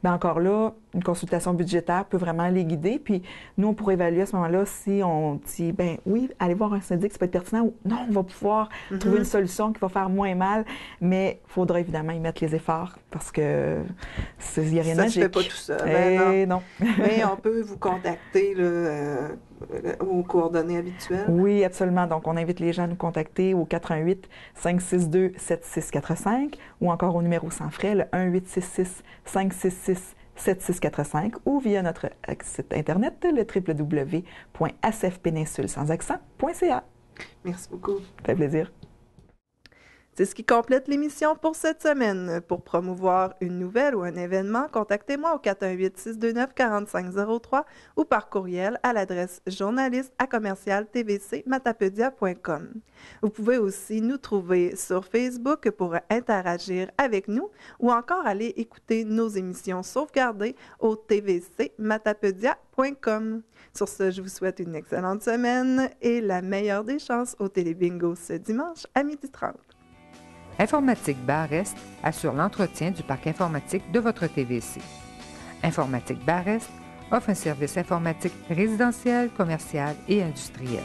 bien encore là, une consultation budgétaire peut vraiment les guider. Puis nous, on pourrait évaluer à ce moment-là si on dit, ben oui, allez voir un syndic, ça peut être pertinent, ou non, on va pouvoir trouver une solution qui va faire moins mal, mais il faudra évidemment y mettre les efforts parce que il n'y a rien de magique. Ça ne se fait pas tout seul. Non. Mais on peut vous contacter aux coordonnées habituelles. Oui, absolument. Donc, on invite les gens à nous contacter au 418-562-7645 ou encore au numéro sans frais, le 1-866-566-7645 ou via notre site Internet, le www.acfpeninsule.ca. Merci beaucoup. Ça fait plaisir. C'est ce qui complète l'émission pour cette semaine. Pour promouvoir une nouvelle ou un événement, contactez-moi au 418-629-4503 ou par courriel à l'adresse journaliste@tvc-matapedia.com. Vous pouvez aussi nous trouver sur Facebook pour interagir avec nous ou encore aller écouter nos émissions sauvegardées au tvc-matapedia.com. Sur ce, je vous souhaite une excellente semaine et la meilleure des chances au Télébingo ce dimanche à 12h30. Informatique Bar-Est assure l'entretien du parc informatique de votre TVC. Informatique Bar-Est offre un service informatique résidentiel, commercial et industriel.